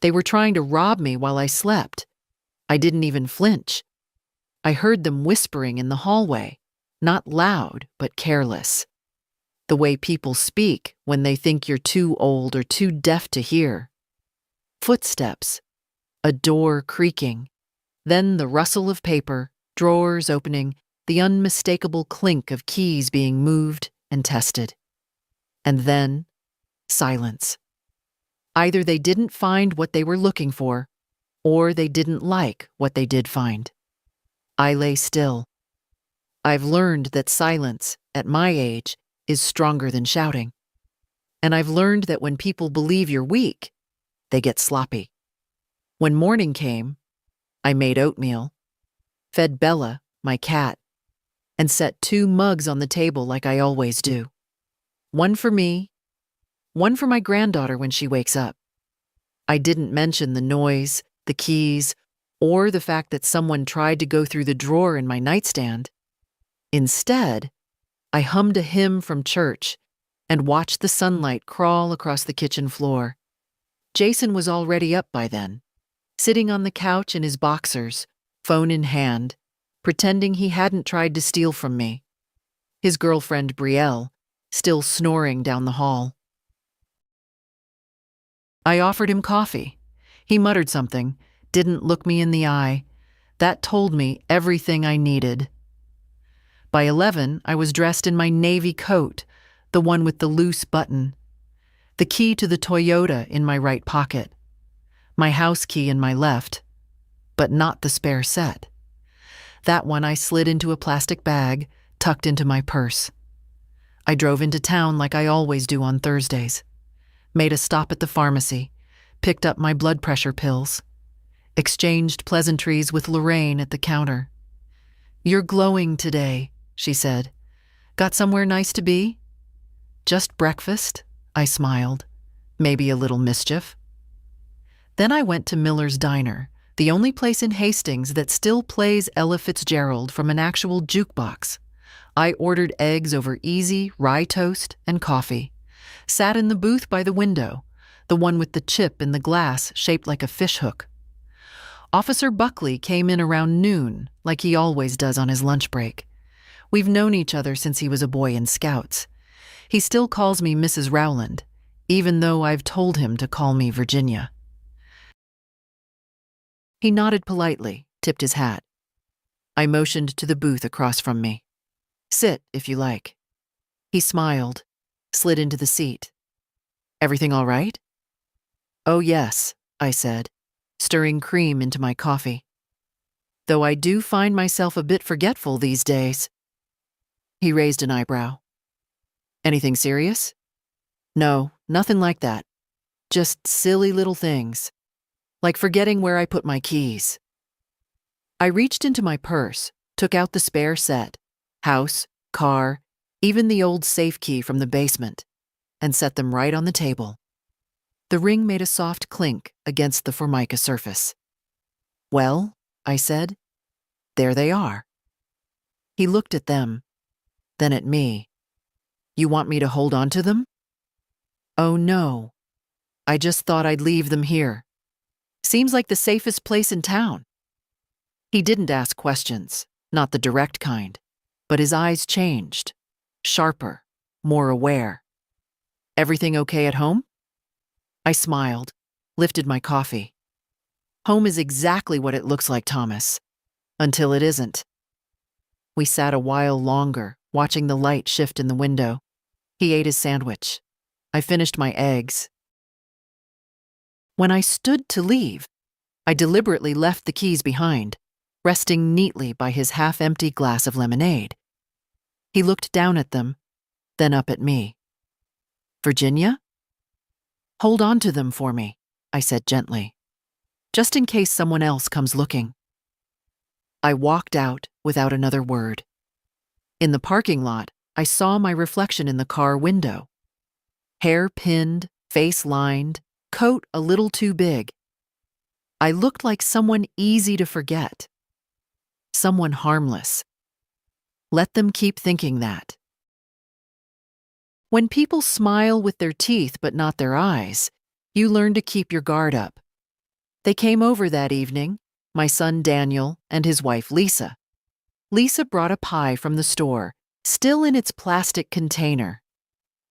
They were trying to rob me while I slept. I didn't even flinch. I heard them whispering in the hallway, not loud, but careless. The way people speak when they think you're too old or too deaf to hear. Footsteps, a door creaking, then the rustle of paper, drawers opening, the unmistakable clink of keys being moved and tested. And then, silence. Either they didn't find what they were looking for, or they didn't like what they did find. I lay still. I've learned that silence, at my age, is stronger than shouting. And I've learned that when people believe you're weak, they get sloppy. When morning came, I made oatmeal, fed Bella, my cat, and set 2 mugs on the table like I always do. One for me, one for my granddaughter when she wakes up. I didn't mention the noise, the keys, or the fact that someone tried to go through the drawer in my nightstand. Instead, I hummed a hymn from church and watched the sunlight crawl across the kitchen floor. Jason was already up by then, sitting on the couch in his boxers, phone in hand, pretending he hadn't tried to steal from me. His girlfriend, Brielle, still snoring down the hall. I offered him coffee. He muttered something, didn't look me in the eye. That told me everything I needed. By 11, I was dressed in my navy coat, the one with the loose button, the key to the Toyota in my right pocket, my house key in my left, but not the spare set. That one I slid into a plastic bag, tucked into my purse. I drove into town like I always do on Thursdays, made a stop at the pharmacy, picked up my blood pressure pills, exchanged pleasantries with Lorraine at the counter. "You're glowing today," she said. "Got somewhere nice to be?" "Just breakfast," I smiled. "Maybe a little mischief." Then I went to Miller's Diner, the only place in Hastings that still plays Ella Fitzgerald from an actual jukebox. I ordered eggs over easy, rye toast, and coffee. Sat in the booth by the window, the one with the chip in the glass shaped like a fishhook. Officer Buckley came in around noon, like he always does on his lunch break. We've known each other since he was a boy in Scouts. He still calls me Mrs. Rowland, even though I've told him to call me Virginia. He nodded politely, tipped his hat. I motioned to the booth across from me. "Sit, if you like." He smiled, slid into the seat. "Everything all right?" "Oh yes," I said, stirring cream into my coffee. "Though I do find myself a bit forgetful these days." He raised an eyebrow. "Anything serious?" "No, nothing like that. Just silly little things. Like forgetting where I put my keys." I reached into my purse, took out the spare set, house, car, even the old safe key from the basement, and set them right on the table. The ring made a soft clink against the formica surface. "Well," I said, "there they are." He looked at them, then at me. "You want me to hold on to them?" "Oh no. I just thought I'd leave them here. Seems like the safest place in town." He didn't ask questions, not the direct kind, but his eyes changed, sharper, more aware. "Everything okay at home?" I smiled, lifted my coffee. "Home is exactly what it looks like, Thomas. Until it isn't." We sat a while longer, watching the light shift in the window. He ate his sandwich. I finished my eggs. When I stood to leave, I deliberately left the keys behind, resting neatly by his half-empty glass of lemonade. He looked down at them, then up at me. "Virginia?" "Hold on to them for me," I said gently, "just in case someone else comes looking." I walked out without another word. In the parking lot, I saw my reflection in the car window. Hair pinned, face lined, coat a little too big. I looked like someone easy to forget. Someone harmless. Let them keep thinking that. When people smile with their teeth but not their eyes, you learn to keep your guard up. They came over that evening, my son Daniel and his wife Lisa. Lisa brought a pie from the store, still in its plastic container.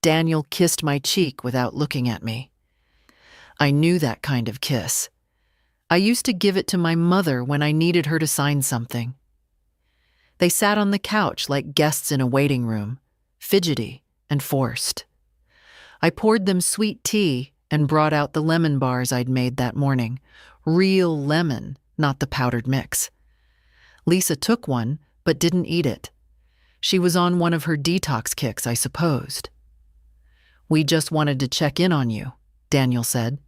Daniel kissed my cheek without looking at me. I knew that kind of kiss. I used to give it to my mother when I needed her to sign something. They sat on the couch like guests in a waiting room, fidgety and forced. I poured them sweet tea and brought out the lemon bars I'd made that morning. Real lemon, not the powdered mix. Lisa took one, but didn't eat it. She was on one of her detox kicks, I supposed. "We just wanted to check in on you," Daniel said.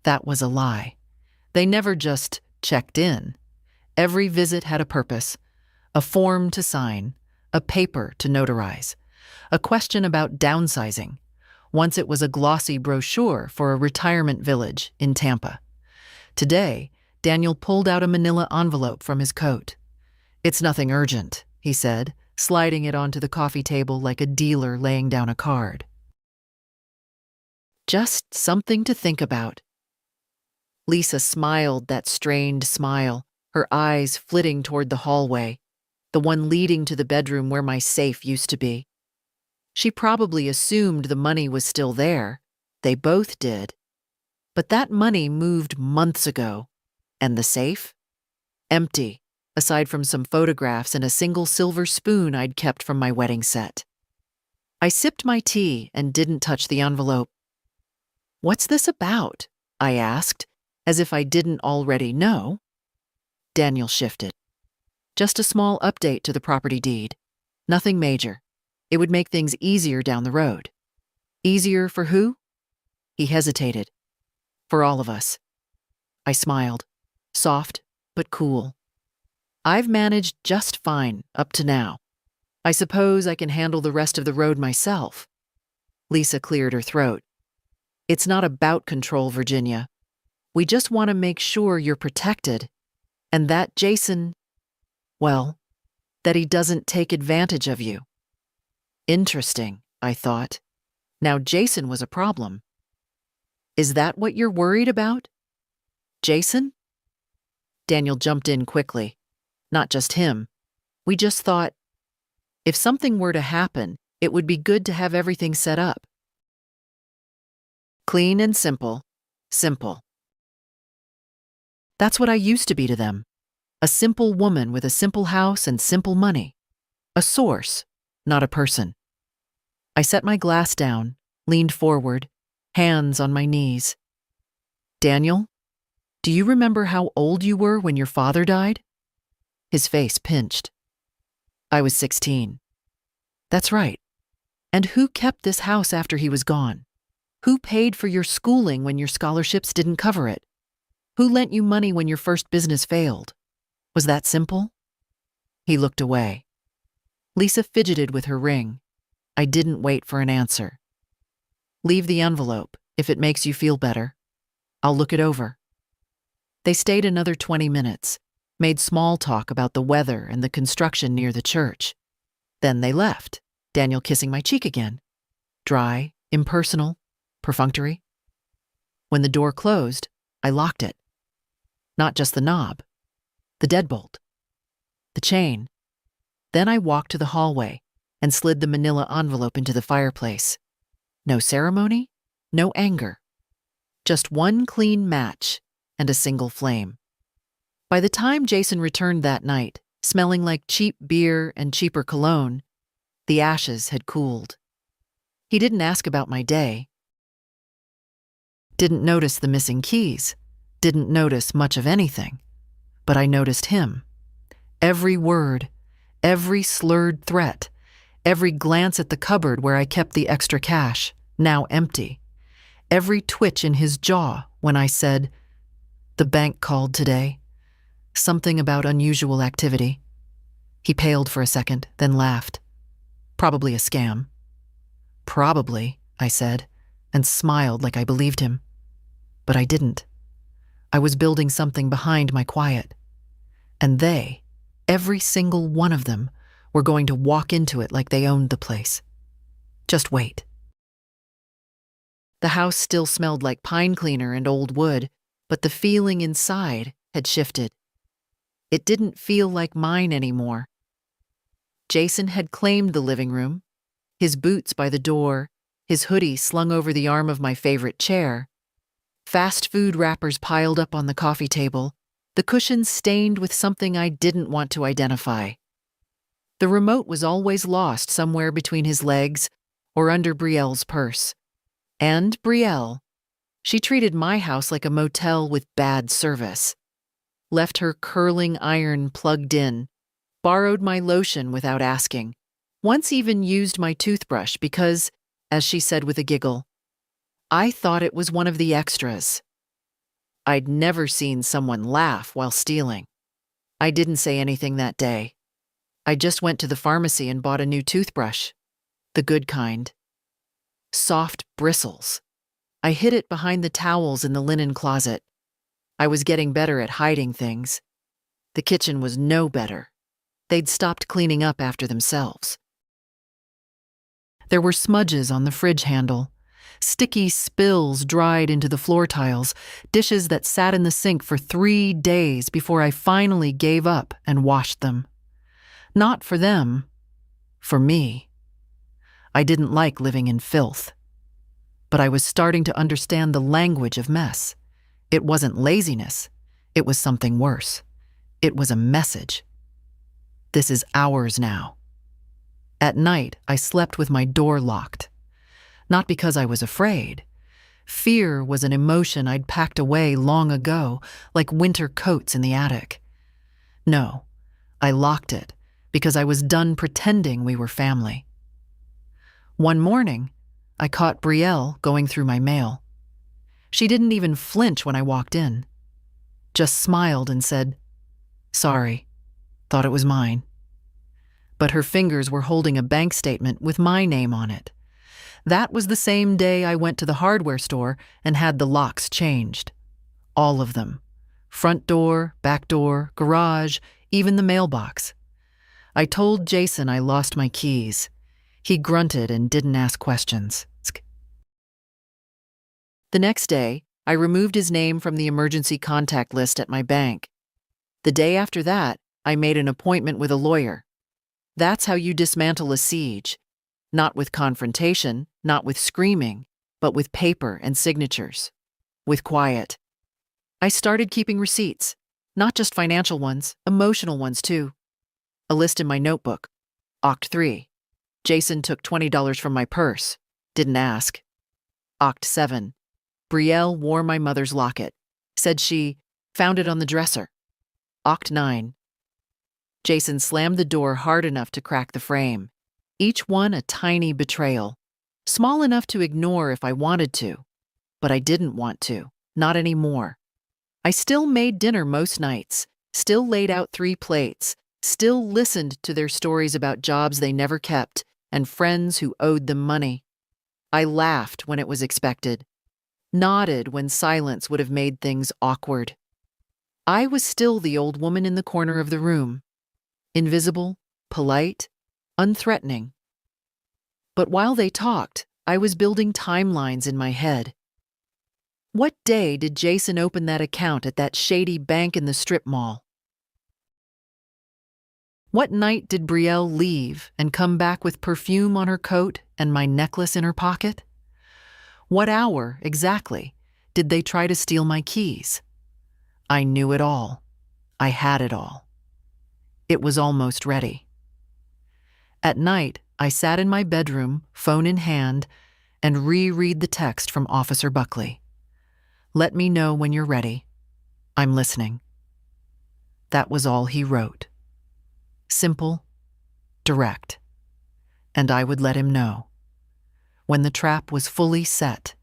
That was a lie. They never just checked in. Every visit had a purpose, a form to sign, a paper to notarize, a question about downsizing. Once it was a glossy brochure for a retirement village in Tampa. Today, Daniel pulled out a manila envelope from his coat. "It's nothing urgent," he said, sliding it onto the coffee table like a dealer laying down a card. "Just something to think about." Lisa smiled that strained smile, her eyes flitting toward the hallway, the one leading to the bedroom where my safe used to be. She probably assumed the money was still there. They both did. But that money moved months ago. And the safe? Empty, aside from some photographs and a single silver spoon I'd kept from my wedding set. I sipped my tea and didn't touch the envelope. "What's this about?" I asked, as if I didn't already know. Daniel shifted. "Just a small update to the property deed. Nothing major. It would make things easier down the road." "Easier for who?" He hesitated. "For all of us." I smiled, soft but cool. "I've managed just fine up to now. I suppose I can handle the rest of the road myself." Lisa cleared her throat. "It's not about control, Virginia. We just want to make sure you're protected, and that Jason, well, that he doesn't take advantage of you." Interesting, I thought. Now Jason was a problem. "Is that what you're worried about? Jason?" Daniel jumped in quickly. "Not just him. We just thought, if something were to happen, it would be good to have everything set up. Clean and simple. Simple." That's what I used to be to them. A simple woman with a simple house and simple money. A source, not a person. I set my glass down, leaned forward, hands on my knees. "Daniel, do you remember how old you were when your father died?" His face pinched. "I was 16. "That's right. And who kept this house after he was gone? Who paid for your schooling when your scholarships didn't cover it? Who lent you money when your first business failed? Was that simple?" He looked away. Lisa fidgeted with her ring. I didn't wait for an answer. "Leave the envelope, if it makes you feel better. I'll look it over." They stayed another 20 minutes, made small talk about the weather and the construction near the church. Then they left, Daniel kissing my cheek again. Dry, impersonal, perfunctory. When the door closed, I locked it. Not just the knob, the deadbolt, the chain. Then I walked to the hallway and slid the manila envelope into the fireplace. No ceremony, no anger. Just one clean match and a single flame. By the time Jason returned that night, smelling like cheap beer and cheaper cologne, the ashes had cooled. He didn't ask about my day. Didn't notice the missing keys. Didn't notice much of anything. But I noticed him. Every word, every slurred threat, every glance at the cupboard where I kept the extra cash, now empty. Every twitch in his jaw when I said, "The bank called today. Something about unusual activity." He paled for a second, then laughed. "Probably a scam." "Probably," I said, and smiled like I believed him. But I didn't. I was building something behind my quiet. And they, every single one of them, were going to walk into it like they owned the place. Just wait. The house still smelled like pine cleaner and old wood, but the feeling inside had shifted. It didn't feel like mine anymore. Jason had claimed the living room, his boots by the door, his hoodie slung over the arm of my favorite chair, fast food wrappers piled up on the coffee table, the cushions stained with something I didn't want to identify. The remote was always lost somewhere between his legs or under Brielle's purse. And Brielle, she treated my house like a motel with bad service. Left her curling iron plugged in, borrowed my lotion without asking, once even used my toothbrush because, as she said with a giggle, I thought it was one of the extras. I'd never seen someone laugh while stealing. I didn't say anything that day. I just went to the pharmacy and bought a new toothbrush, the good kind. Soft bristles. I hid it behind the towels in the linen closet. I was getting better at hiding things. The kitchen was no better. They'd stopped cleaning up after themselves. There were smudges on the fridge handle, sticky spills dried into the floor tiles, dishes that sat in the sink for 3 days before I finally gave up and washed them. Not for them, for me. I didn't like living in filth. But I was starting to understand the language of mess. It wasn't laziness. It was something worse. It was a message. This is ours now. At night, I slept with my door locked. Not because I was afraid. Fear was an emotion I'd packed away long ago, like winter coats in the attic. No, I locked it because I was done pretending we were family. One morning, I caught Brielle going through my mail. She didn't even flinch when I walked in. Just smiled and said, "Sorry, thought it was mine." But her fingers were holding a bank statement with my name on it. That was the same day I went to the hardware store and had the locks changed. All of them. Front door, back door, garage, even the mailbox. I told Jason I lost my keys. He grunted and didn't ask questions. The next day, I removed his name from the emergency contact list at my bank. The day after that, I made an appointment with a lawyer. That's how you dismantle a siege. Not with confrontation, not with screaming, but with paper and signatures. With quiet. I started keeping receipts, not just financial ones, emotional ones too. A list in my notebook. Oct 3. Jason took $20 from my purse. Didn't ask. Oct 7. Brielle wore my mother's locket. Said she found it on the dresser. Oct 9. Jason slammed the door hard enough to crack the frame. Each one a tiny betrayal. Small enough to ignore if I wanted to. But I didn't want to. Not anymore. I still made dinner most nights. Still laid out 3 plates. Still listened to their stories about jobs they never kept and friends who owed them money. I laughed when it was expected. Nodded when silence would have made things awkward. I was still the old woman in the corner of the room. Invisible, polite, unthreatening. But while they talked, I was building timelines in my head. What day did Jason open that account at that shady bank in the strip mall? What night did Brielle leave and come back with perfume on her coat and my necklace in her pocket? What hour, exactly, did they try to steal my keys? I knew it all. I had it all. It was almost ready. At night, I sat in my bedroom, phone in hand, and reread the text from Officer Buckley. "Let me know when you're ready. I'm listening." That was all he wrote. Simple, direct. And I would let him know. When the trap was fully set.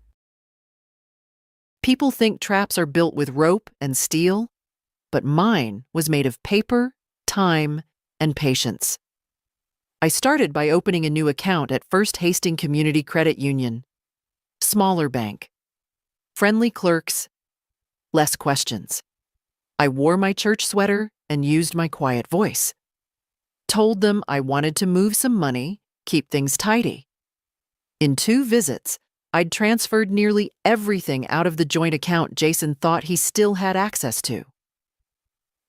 People think traps are built with rope and steel, but mine was made of paper, time, and patience. I started by opening a new account at First Hastings Community Credit Union. Smaller bank. Friendly clerks, less questions. I wore my church sweater and used my quiet voice. Told them I wanted to move some money, keep things tidy. In 2 visits, I'd transferred nearly everything out of the joint account Jason thought he still had access to.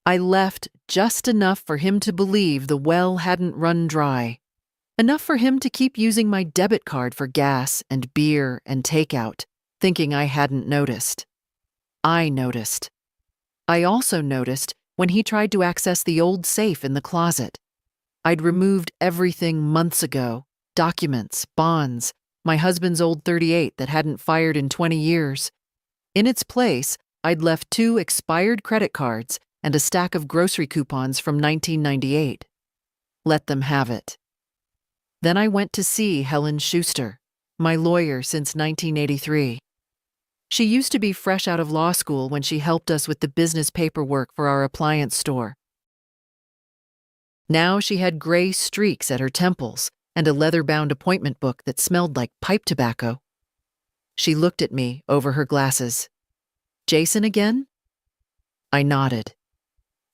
I left just enough for him to believe the well hadn't run dry, enough for him to keep using my debit card for gas and beer and takeout, thinking I hadn't noticed. I noticed. I also noticed when he tried to access the old safe in the closet. I'd removed everything months ago: documents, bonds, my husband's old .38 that hadn't fired in 20 years. In its place, I'd left 2 expired credit cards and a stack of grocery coupons from 1998. Let them have it. Then I went to see Helen Schuster, my lawyer since 1983. She used to be fresh out of law school when she helped us with the business paperwork for our appliance store. Now she had gray streaks at her temples and a leather-bound appointment book that smelled like pipe tobacco. She looked at me over her glasses. "Jason again?" I nodded.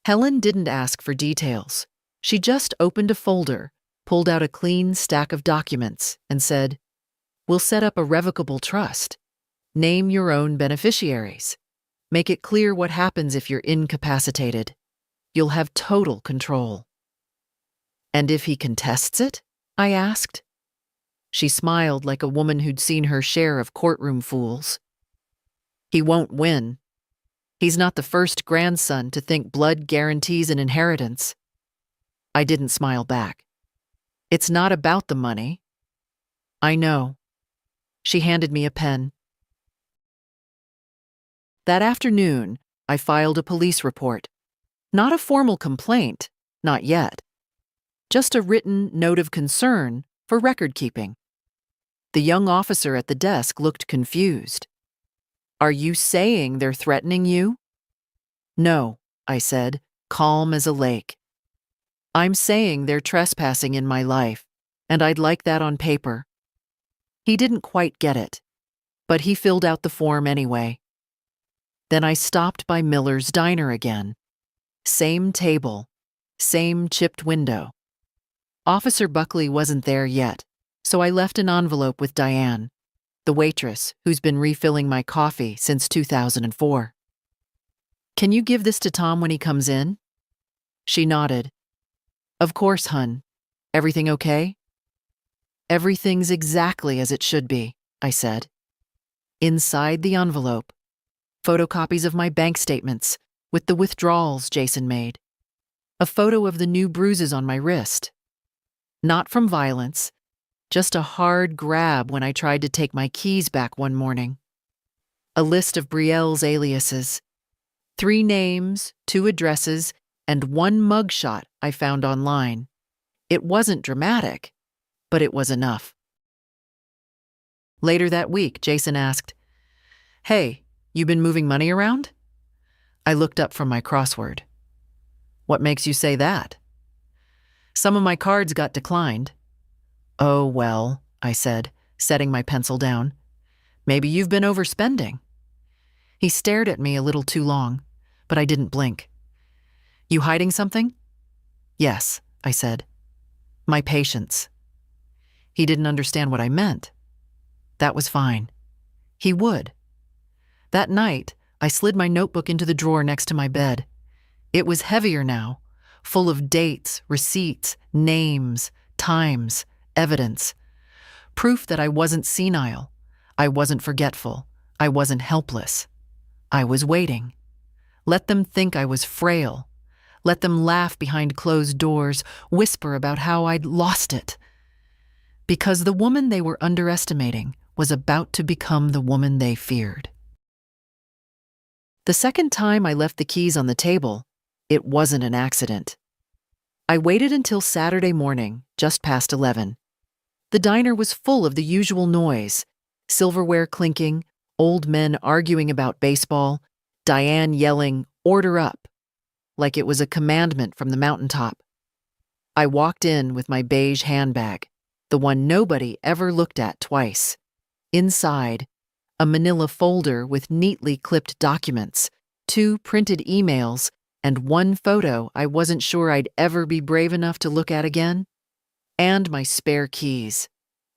Helen didn't ask for details. She just opened a folder, pulled out a clean stack of documents, and said, "We'll set up a revocable trust. Name your own beneficiaries. Make it clear what happens if you're incapacitated. You'll have total control." "And if he contests it?" I asked. She smiled like a woman who'd seen her share of courtroom fools. "He won't win. He's not the first grandson to think blood guarantees an inheritance." I didn't smile back. "It's not about the money." "I know." She handed me a pen. That afternoon, I filed a police report. Not a formal complaint, not yet. Just a written note of concern for record-keeping. The young officer at the desk looked confused. "Are you saying they're threatening you?" "No," I said, calm as a lake. "I'm saying they're trespassing in my life, and I'd like that on paper." He didn't quite get it, but he filled out the form anyway. Then I stopped by Miller's Diner again. Same table, same chipped window. Officer Buckley wasn't there yet, so I left an envelope with Diane, the waitress who's been refilling my coffee since 2004. "Can you give this to Tom when he comes in?" She nodded. "Of course, hun. Everything okay?" "Everything's exactly as it should be," I said. Inside the envelope, photocopies of my bank statements with the withdrawals Jason made. A photo of the new bruises on my wrist. Not from violence, just a hard grab when I tried to take my keys back one morning. A list of Brielle's aliases. 3 names, 2 addresses, and 1 mugshot I found online. It wasn't dramatic, but it was enough. Later that week, Jason asked, "Hey, you been moving money around?" I looked up from my crossword. "What makes you say that?" "Some of my cards got declined." "Oh, well," I said, setting my pencil down. "Maybe you've been overspending." He stared at me a little too long, but I didn't blink. "You hiding something?" "Yes," I said. "My patience." He didn't understand what I meant. That was fine. He would. That night, I slid my notebook into the drawer next to my bed. It was heavier now, full of dates, receipts, names, times, evidence. Proof that I wasn't senile, I wasn't forgetful, I wasn't helpless. I was waiting. Let them think I was frail. Let them laugh behind closed doors, whisper about how I'd lost it. Because the woman they were underestimating was about to become the woman they feared. The second time I left the keys on the table, it wasn't an accident. I waited until Saturday morning, just past 11. The diner was full of the usual noise: silverware clinking, old men arguing about baseball, Diane yelling, "Order up," like it was a commandment from the mountaintop. I walked in with my beige handbag, the one nobody ever looked at twice. Inside, a manila folder with neatly clipped documents, 2 printed emails, and 1 photo I wasn't sure I'd ever be brave enough to look at again, and my spare keys.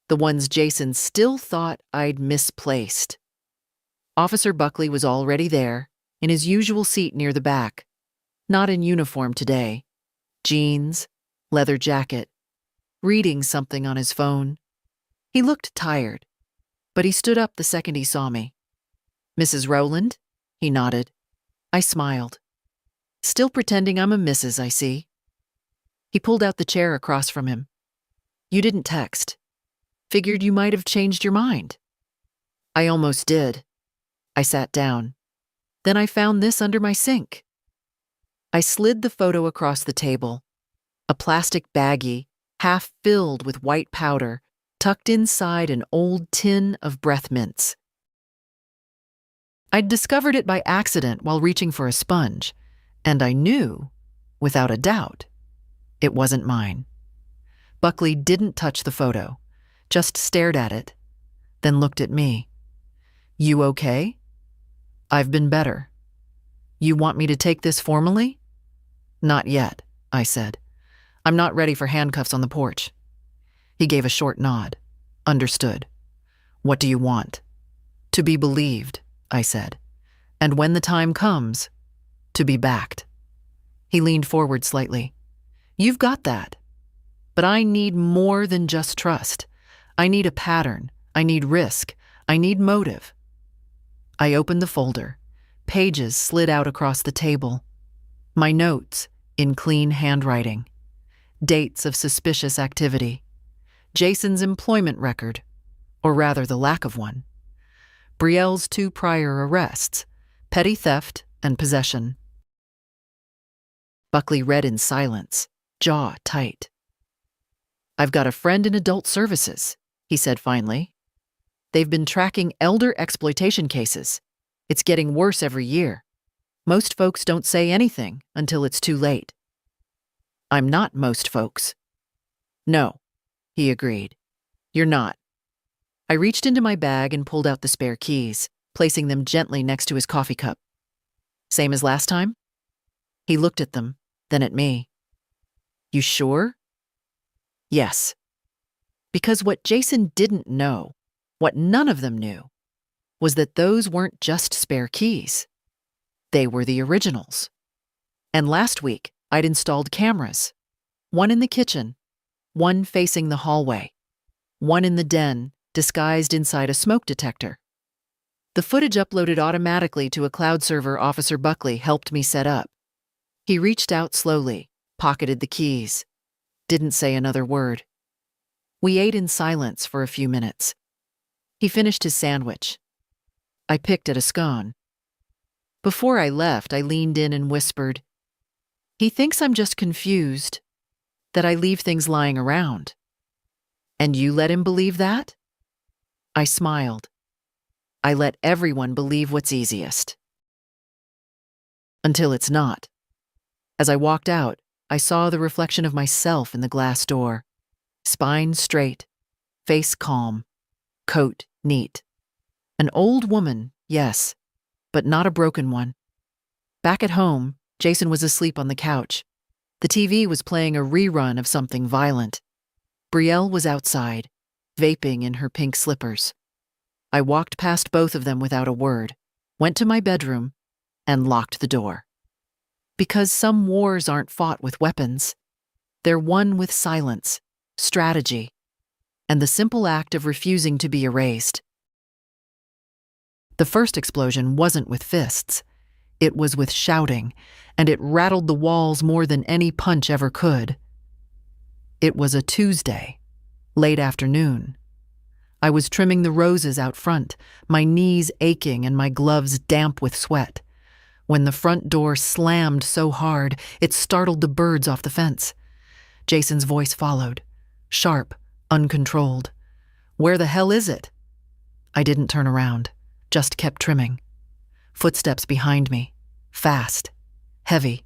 the ones Jason still thought I'd misplaced. Officer Buckley was already there, in his usual seat near the back. Not in uniform today. Jeans, leather jacket, reading something on his phone. He looked tired, but he stood up the second he saw me. "Mrs. Rowland?" He nodded. I smiled. "Still pretending I'm a Mrs., I see." He pulled out the chair across from him. "You didn't text. Figured you might have changed your mind." "I almost did." I sat down. Then I found this under my sink. I slid the photo across the table. A plastic baggie, half filled with white powder, tucked inside an old tin of breath mints. I'd discovered it by accident while reaching for a sponge, and I knew, without a doubt, it wasn't mine. Buckley didn't touch the photo, just stared at it, then looked at me. "You okay?" "I've been better." "You want me to take this formally?" "Not yet," I said. "I'm not ready for handcuffs on the porch." He gave a short nod. "Understood. What do you want?" "To be believed," I said. "And when the time comes, to be backed." He leaned forward slightly. "You've got that. But I need more than just trust. I need a pattern. I need risk. I need motive." I opened the folder. Pages slid out across the table. My notes, in clean handwriting. Dates of suspicious activity. Jason's employment record, or rather the lack of one. Brielle's 2 prior arrests, petty theft and possession. Buckley read in silence, jaw tight. "I've got a friend in adult services," he said finally. "They've been tracking elder exploitation cases. It's getting worse every year. Most folks don't say anything until it's too late." "I'm not most folks." "No," he agreed. "You're not." I reached into my bag and pulled out the spare keys, placing them gently next to his coffee cup. "Same as last time?" He looked at them, then at me. "You sure?" "Yes." Because what Jason didn't know, what none of them knew, was that those weren't just spare keys. They were the originals. And last week, I'd installed cameras. One in the kitchen, one facing the hallway, one in the den, disguised inside a smoke detector. The footage uploaded automatically to a cloud server Officer Buckley helped me set up. He reached out slowly, pocketed the keys, didn't say another word. We ate in silence for a few minutes. He finished his sandwich. I picked at a scone. Before I left, I leaned in and whispered, "He thinks I'm just confused, that I leave things lying around. And you let him believe that?" I smiled. I let everyone believe what's easiest. Until it's not. As I walked out, I saw the reflection of myself in the glass door. Spine straight, face calm, coat neat. An old woman, yes, but not a broken one. Back at home, Jason was asleep on the couch. The TV was playing a rerun of something violent. Brielle was outside, vaping in her pink slippers. I walked past both of them without a word, went to my bedroom, and locked the door. Because some wars aren't fought with weapons. They're won with silence, strategy, and the simple act of refusing to be erased. The first explosion wasn't with fists. It was with shouting, and it rattled the walls more than any punch ever could. It was a Tuesday, late afternoon. I was trimming the roses out front, my knees aching and my gloves damp with sweat, when the front door slammed so hard it startled the birds off the fence. Jason's voice followed, sharp, uncontrolled. "Where the hell is it?" I didn't turn around, just kept trimming. Footsteps behind me, fast, heavy.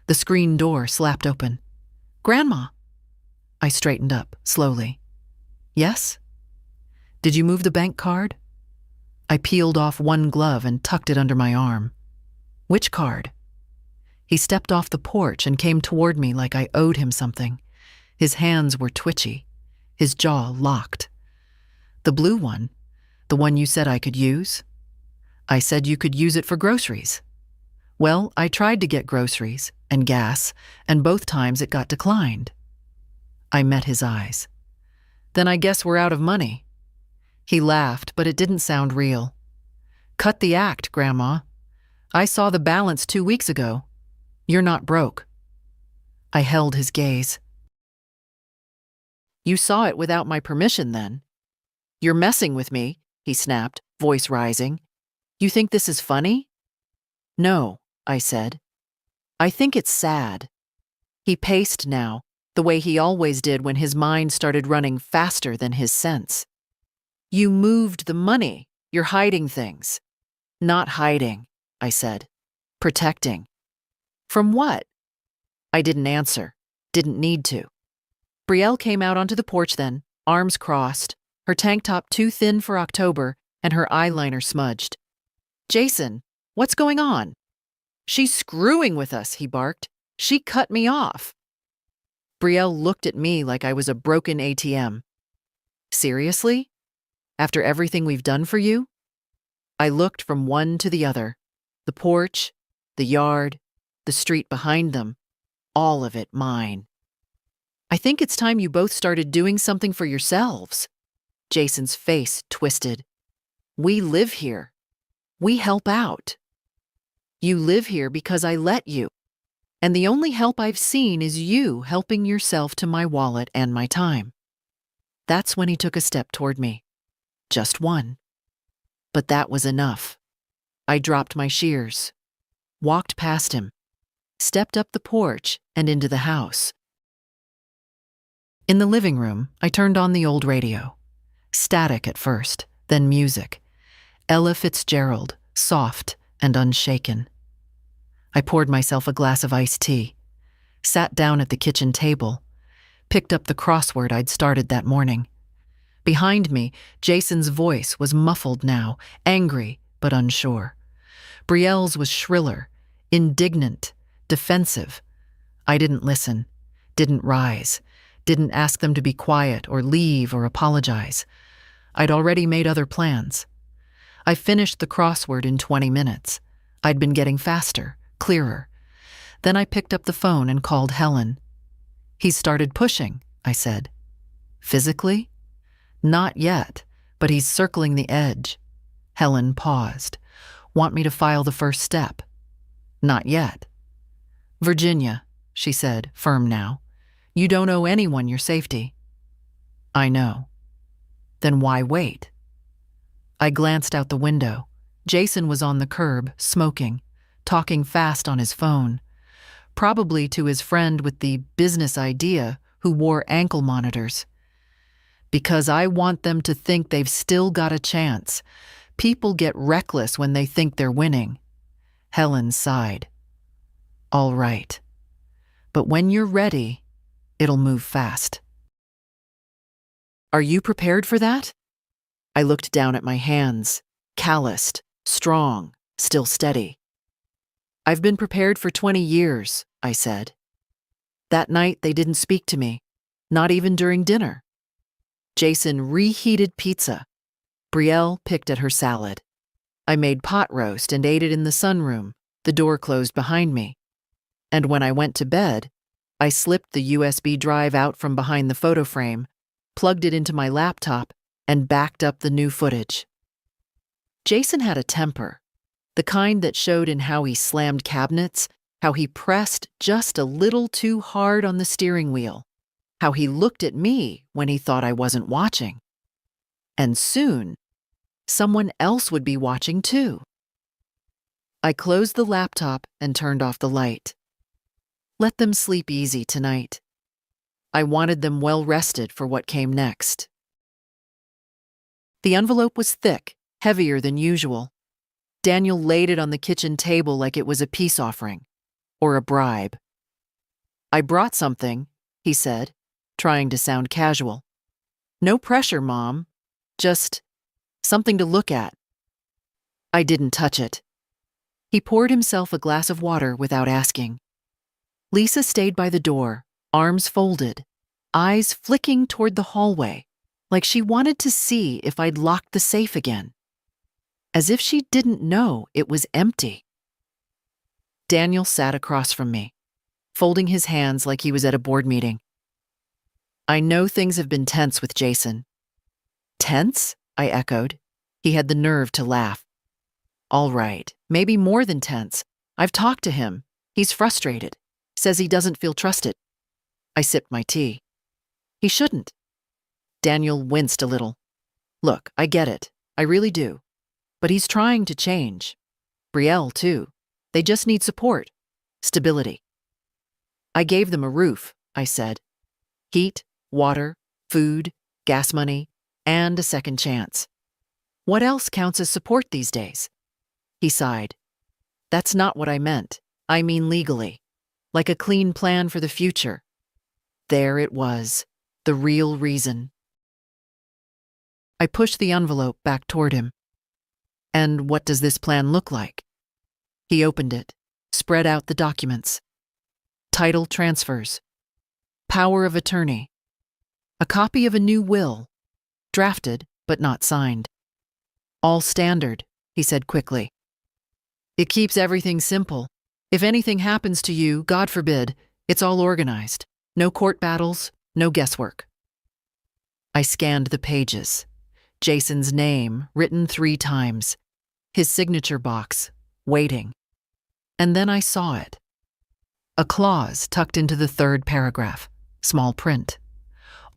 The screen door slapped open. "Grandma!" I straightened up, slowly. "Yes?" "Did you move the bank card?" I peeled off one glove and tucked it under my arm. "Which card?" He stepped off the porch and came toward me like I owed him something. His hands were twitchy, his jaw locked. The blue one, the one you said I could use. I said you could use it for groceries. Well, I tried to get groceries and gas, and both times it got declined. I met his eyes. Then I guess we're out of money. He laughed, but it didn't sound real. Cut the act, Grandma. I saw the balance 2 weeks ago. You're not broke. I held his gaze. You saw it without my permission then. You're messing with me, he snapped, voice rising. You think this is funny? No, I said. I think it's sad. He paced now, the way he always did when his mind started running faster than his sense. You moved the money. You're hiding things. Not hiding, I said. Protecting. From what? I didn't answer. Didn't need to. Brielle came out onto the porch then, arms crossed, her tank top too thin for October, and her eyeliner smudged. Jason, what's going on? She's screwing with us, he barked. She cut me off. Brielle looked at me like I was a broken ATM. Seriously? After everything we've done for you? I looked from one to the other. The porch, the yard, the street behind them. All of it mine. I think it's time you both started doing something for yourselves. Jason's face twisted. We live here. We help out. You live here because I let you. And the only help I've seen is you helping yourself to my wallet and my time. That's when he took a step toward me. Just one. But that was enough. I dropped my shears, walked past him, stepped up the porch and into the house. In the living room, I turned on the old radio. Static at first, then music. Ella Fitzgerald, soft and unshaken. I poured myself a glass of iced tea, sat down at the kitchen table, picked up the crossword I'd started that morning. Behind me, Jason's voice was muffled now, angry but unsure. Brielle's was shriller, indignant, defensive. I didn't listen, didn't rise, didn't ask them to be quiet or leave or apologize. I'd already made other plans. I finished the crossword in 20 minutes. I'd been getting faster, clearer. Then I picked up the phone and called Helen. He's started pushing, I said. Physically? Not yet, but he's circling the edge. Helen paused. Want me to file the first step? Not yet. Virginia, she said, firm now. You don't owe anyone your safety. I know. Then why wait? I glanced out the window. Jason was on the curb, smoking, talking fast on his phone, probably to his friend with the business idea who wore ankle monitors. Because I want them to think they've still got a chance. People get reckless when they think they're winning. Helen sighed. All right. But when you're ready, it'll move fast. Are you prepared for that? I looked down at my hands, calloused, strong, still steady. I've been prepared for 20 years, I said. That night they didn't speak to me, not even during dinner. Jason reheated pizza. Brielle picked at her salad. I made pot roast and ate it in the sunroom, the door closed behind me. And when I went to bed, I slipped the USB drive out from behind the photo frame, plugged it into my laptop, and backed up the new footage. Jason had a temper, the kind that showed in how he slammed cabinets, how he pressed just a little too hard on the steering wheel, how he looked at me when he thought I wasn't watching. And soon, someone else would be watching too. I closed the laptop and turned off the light. Let them sleep easy tonight. I wanted them well rested for what came next. The envelope was thick, heavier than usual. Daniel laid it on the kitchen table like it was a peace offering, or a bribe. I brought something, he said, trying to sound casual. No pressure, Mom. Just something to look at. I didn't touch it. He poured himself a glass of water without asking. Lisa stayed by the door, arms folded, eyes flicking toward the hallway, like she wanted to see if I'd locked the safe again, as if she didn't know it was empty. Daniel sat across from me, folding his hands like he was at a board meeting. I know things have been tense with Jason. Tense? I echoed. He had the nerve to laugh. All right, maybe more than tense. I've talked to him. He's frustrated. Says he doesn't feel trusted. I sipped my tea. He shouldn't. Daniel winced a little. Look, I get it. I really do. But he's trying to change. Brielle, too. They just need support. Stability. I gave them a roof, I said. Heat, water, food, gas money, and a second chance. What else counts as support these days? He sighed. That's not what I meant. I mean legally. Like a clean plan for the future. There it was. The real reason. I pushed the envelope back toward him. And what does this plan look like? He opened it, spread out the documents. Title transfers. Power of attorney. A copy of a new will. Drafted, but not signed. All standard, he said quickly. It keeps everything simple. If anything happens to you, God forbid, it's all organized. No court battles, no guesswork. I scanned the pages. Jason's name, written 3 times. His signature box, waiting. And then I saw it. A clause tucked into the 3rd paragraph, small print.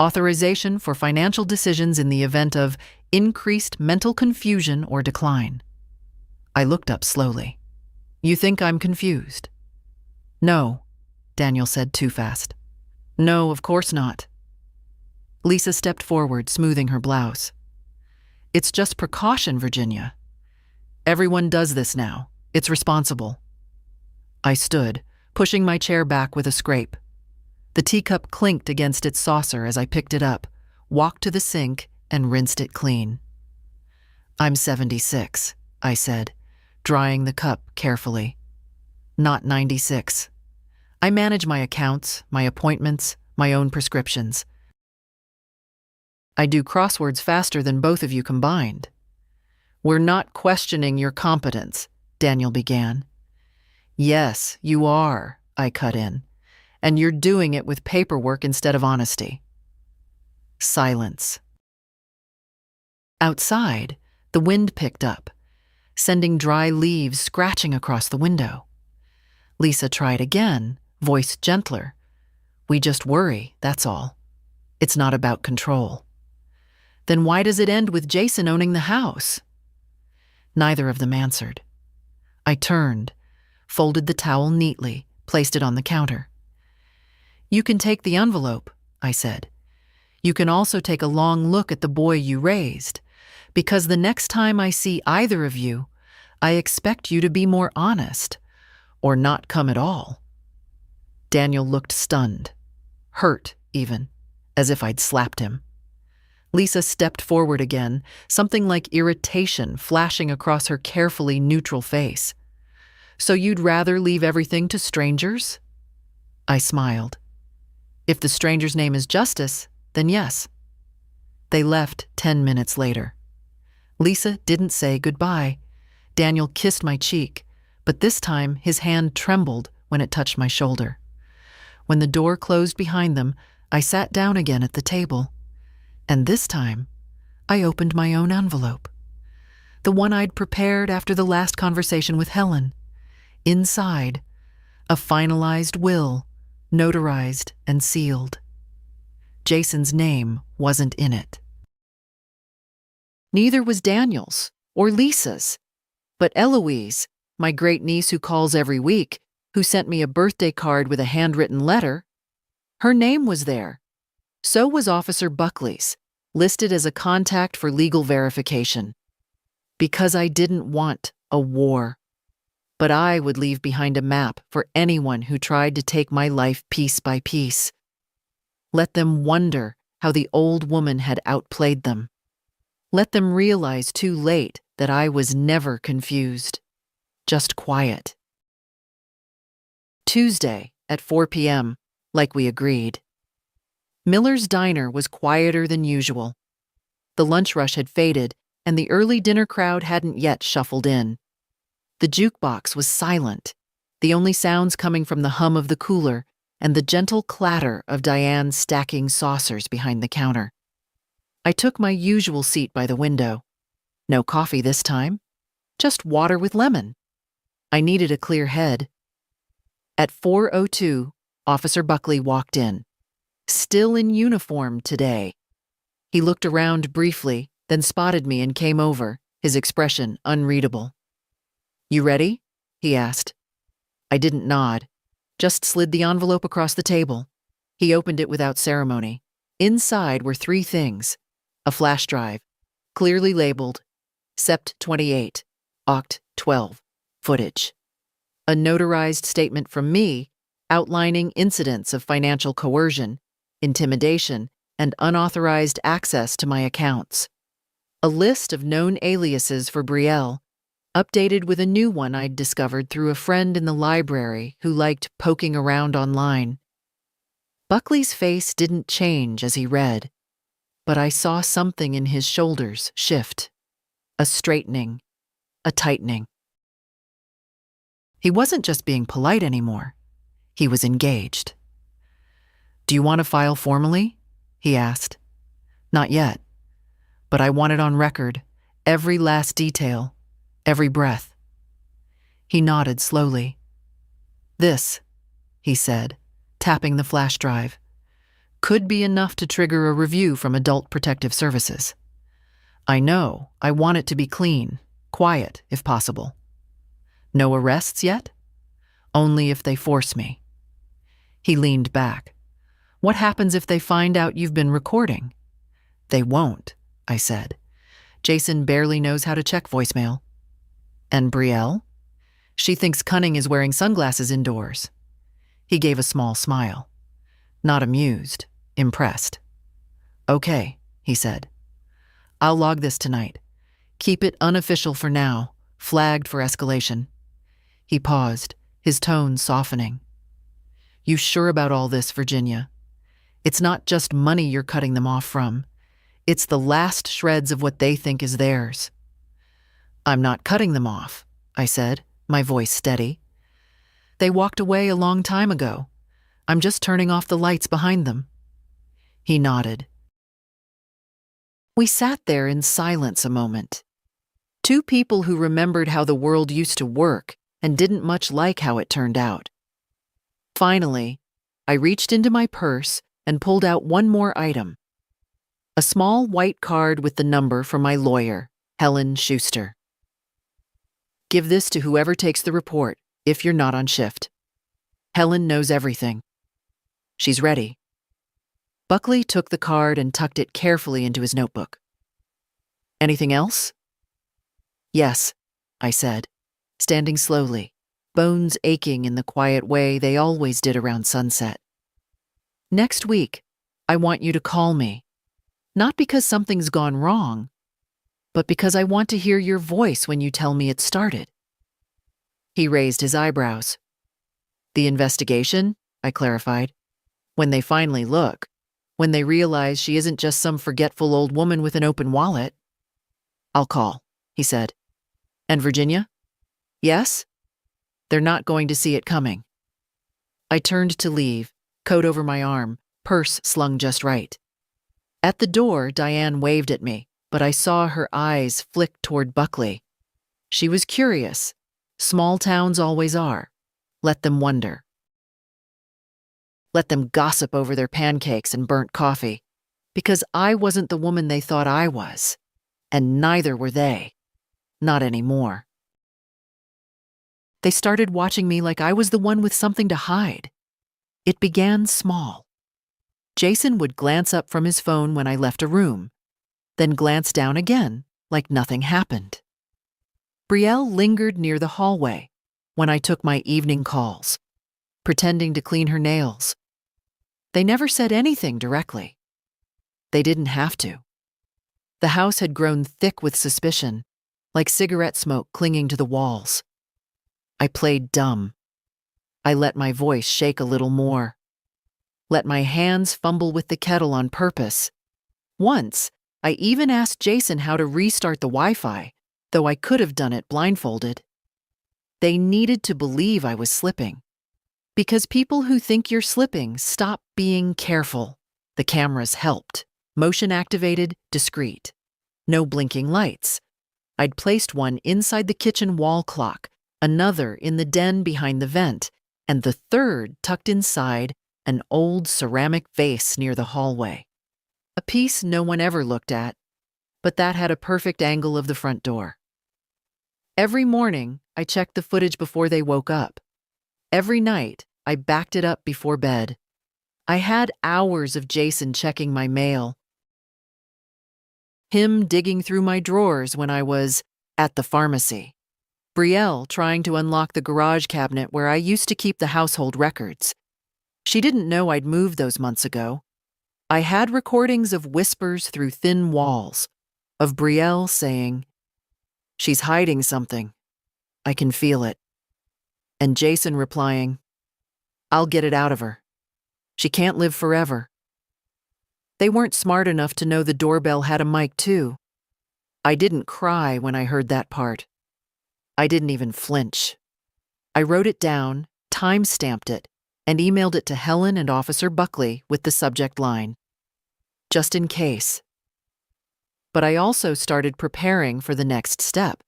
Authorization for financial decisions in the event of increased mental confusion or decline. I looked up slowly. You think I'm confused? No, Daniel said too fast. No, of course not. Lisa stepped forward, smoothing her blouse. It's just precaution, Virginia. Everyone does this now. It's responsible. I stood, pushing my chair back with a scrape. The teacup clinked against its saucer as I picked it up, walked to the sink, and rinsed it clean. I'm 76, I said, drying the cup carefully. Not 96. I manage my accounts, my appointments, my own prescriptions. I do crosswords faster than both of you combined. We're not questioning your competence, Daniel began. Yes, you are, I cut in, and you're doing it with paperwork instead of honesty. Silence. Outside, the wind picked up, sending dry leaves scratching across the window. Lisa tried again, voice gentler. We just worry, that's all. It's not about control. Then why does it end with Jason owning the house? Neither of them answered. I turned, folded the towel neatly, placed it on the counter. You can take the envelope, I said. You can also take a long look at the boy you raised, because the next time I see either of you, I expect you to be more honest, or not come at all. Daniel looked stunned, hurt even, as if I'd slapped him. Lisa stepped forward again, something like irritation flashing across her carefully neutral face. So you'd rather leave everything to strangers? I smiled. If the stranger's name is Justice, then yes. They left 10 minutes later. Lisa didn't say goodbye. Daniel kissed my cheek, but this time his hand trembled when it touched my shoulder. When the door closed behind them, I sat down again at the table. And this time, I opened my own envelope. The one I'd prepared after the last conversation with Helen. Inside, a finalized will, notarized and sealed. Jason's name wasn't in it. Neither was Daniel's or Lisa's, but Eloise, my great-niece who calls every week, who sent me a birthday card with a handwritten letter, her name was there. So was Officer Buckley's, listed as a contact for legal verification. Because I didn't want a war. But I would leave behind a map for anyone who tried to take my life piece by piece. Let them wonder how the old woman had outplayed them. Let them realize too late that I was never confused, just quiet. Tuesday at 4 p.m., like we agreed. Miller's diner was quieter than usual. The lunch rush had faded, and the early dinner crowd hadn't yet shuffled in. The jukebox was silent, the only sounds coming from the hum of the cooler and the gentle clatter of Diane stacking saucers behind the counter. I took my usual seat by the window. No coffee this time, just water with lemon. I needed a clear head. At 4:02, Officer Buckley walked in. Still in uniform today. He looked around briefly, then spotted me and came over, his expression unreadable. "You ready?" he asked. I didn't nod, just slid the envelope across the table. He opened it without ceremony. Inside were 3 things: a flash drive, clearly labeled Sept 28, Oct 12, footage. A notarized statement from me outlining incidents of financial coercion, intimidation, and unauthorized access to my accounts. A list of known aliases for Brielle, updated with a new one I'd discovered through a friend in the library who liked poking around online. Buckley's face didn't change as he read, but I saw something in his shoulders shift. A straightening, a tightening. He wasn't just being polite anymore. He was engaged. "Do you want to file formally?" he asked. "Not yet, but I want it on record, every last detail, every breath." He nodded slowly. "This," he said, tapping the flash drive, "could be enough to trigger a review from Adult Protective Services. I know I want it to be clean, quiet, if possible. No arrests yet? Only if they force me." He leaned back. "What happens if they find out you've been recording?" "They won't," I said. "Jason barely knows how to check voicemail." "And Brielle? She thinks cunning is wearing sunglasses indoors." He gave a small smile. Not amused, impressed. "Okay," he said. "I'll log this tonight. Keep it unofficial for now, flagged for escalation." He paused, his tone softening. "You sure about all this, Virginia? It's not just money you're cutting them off from. It's the last shreds of what they think is theirs." "I'm not cutting them off," I said, my voice steady. "They walked away a long time ago. I'm just turning off the lights behind them." He nodded. We sat there in silence a moment. 2 people who remembered how the world used to work and didn't much like how it turned out. Finally, I reached into my purse and pulled out one more item. A small white card with the number from my lawyer, Helen Schuster. "Give this to whoever takes the report, if you're not on shift. Helen knows everything. She's ready." Buckley took the card and tucked it carefully into his notebook. "Anything else?" "Yes," I said, standing slowly, bones aching in the quiet way they always did around sunset. "Next week, I want you to call me. Not because something's gone wrong, but because I want to hear your voice when you tell me it started." He raised his eyebrows. "The investigation?" I clarified. "When they finally look, when they realize she isn't just some forgetful old woman with an open wallet." "I'll call," he said. "And Virginia?" "Yes?" "They're not going to see it coming." I turned to leave, coat over my arm, purse slung just right. At the door, Diane waved at me, but I saw her eyes flick toward Buckley. She was curious. Small towns always are. Let them wonder. Let them gossip over their pancakes and burnt coffee, because I wasn't the woman they thought I was, and neither were they. Not anymore. They started watching me like I was the one with something to hide. It began small. Jason would glance up from his phone when I left a room, then glance down again like nothing happened. Brielle lingered near the hallway when I took my evening calls, pretending to clean her nails. They never said anything directly. They didn't have to. The house had grown thick with suspicion, like cigarette smoke clinging to the walls. I played dumb. I let my voice shake a little more. Let my hands fumble with the kettle on purpose. Once, I even asked Jason how to restart the Wi-Fi, though I could have done it blindfolded. They needed to believe I was slipping. Because people who think you're slipping stop being careful. The cameras helped. Motion activated, discreet. No blinking lights. I'd placed one inside the kitchen wall clock, another in the den behind the vent, and the third tucked inside an old ceramic vase near the hallway. A piece no one ever looked at, but that had a perfect angle of the front door. Every morning, I checked the footage before they woke up. Every night, I backed it up before bed. I had hours of Jason checking my mail, him digging through my drawers when I was at the pharmacy, Brielle trying to unlock the garage cabinet where I used to keep the household records. She didn't know I'd moved those months ago. I had recordings of whispers through thin walls, of Brielle saying, "She's hiding something. I can feel it." And Jason replying, "I'll get it out of her. She can't live forever." They weren't smart enough to know the doorbell had a mic too. I didn't cry when I heard that part. I didn't even flinch. I wrote it down, time-stamped it, and emailed it to Helen and Officer Buckley with the subject line, "Just in case." But I also started preparing for the next step.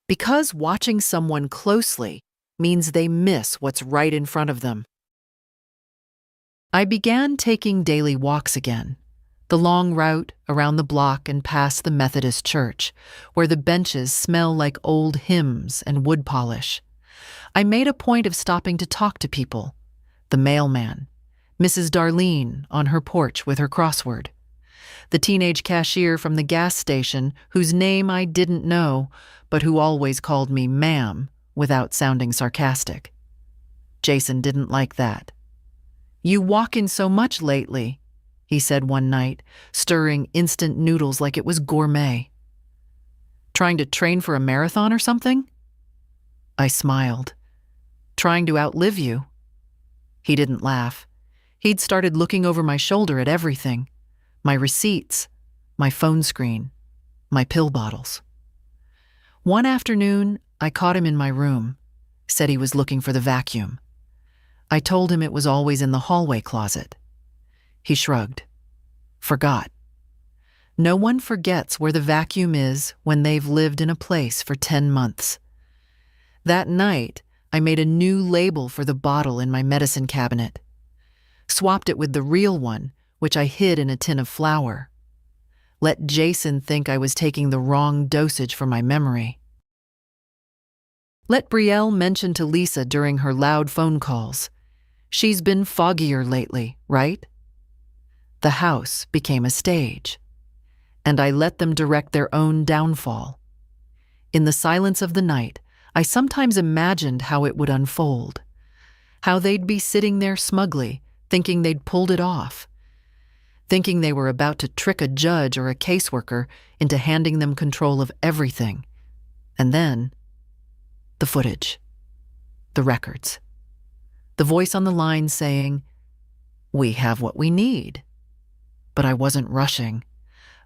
Because watching someone closely means they miss what's right in front of them. I began taking daily walks again, the long route around the block and past the Methodist church, where the benches smell like old hymns and wood polish. I made a point of stopping to talk to people. The mailman, Mrs. Darlene on her porch with her crossword, the teenage cashier from the gas station whose name I didn't know, but who always called me ma'am without sounding sarcastic. Jason didn't like that. "You walk in so much lately," he said one night, stirring instant noodles like it was gourmet. "Trying to train for a marathon or something?" I smiled. "Trying to outlive you?" He didn't laugh. He'd started looking over my shoulder at everything. My receipts, my phone screen, my pill bottles. One afternoon, I caught him in my room, said he was looking for the vacuum. I told him it was always in the hallway closet. He shrugged. Forgot. No one forgets where the vacuum is when they've lived in a place for 10 months. That night, I made a new label for the bottle in my medicine cabinet. Swapped it with the real one, which I hid in a tin of flour. Let Jason think I was taking the wrong dosage for my memory. Let Brielle mention to Lisa during her loud phone calls, "She's been foggier lately, right?" The house became a stage, and I let them direct their own downfall. In the silence of the night, I sometimes imagined how it would unfold, how they'd be sitting there smugly, thinking they'd pulled it off, thinking they were about to trick a judge or a caseworker into handing them control of everything. And then, the footage, the records, the voice on the line saying, "We have what we need." But I wasn't rushing.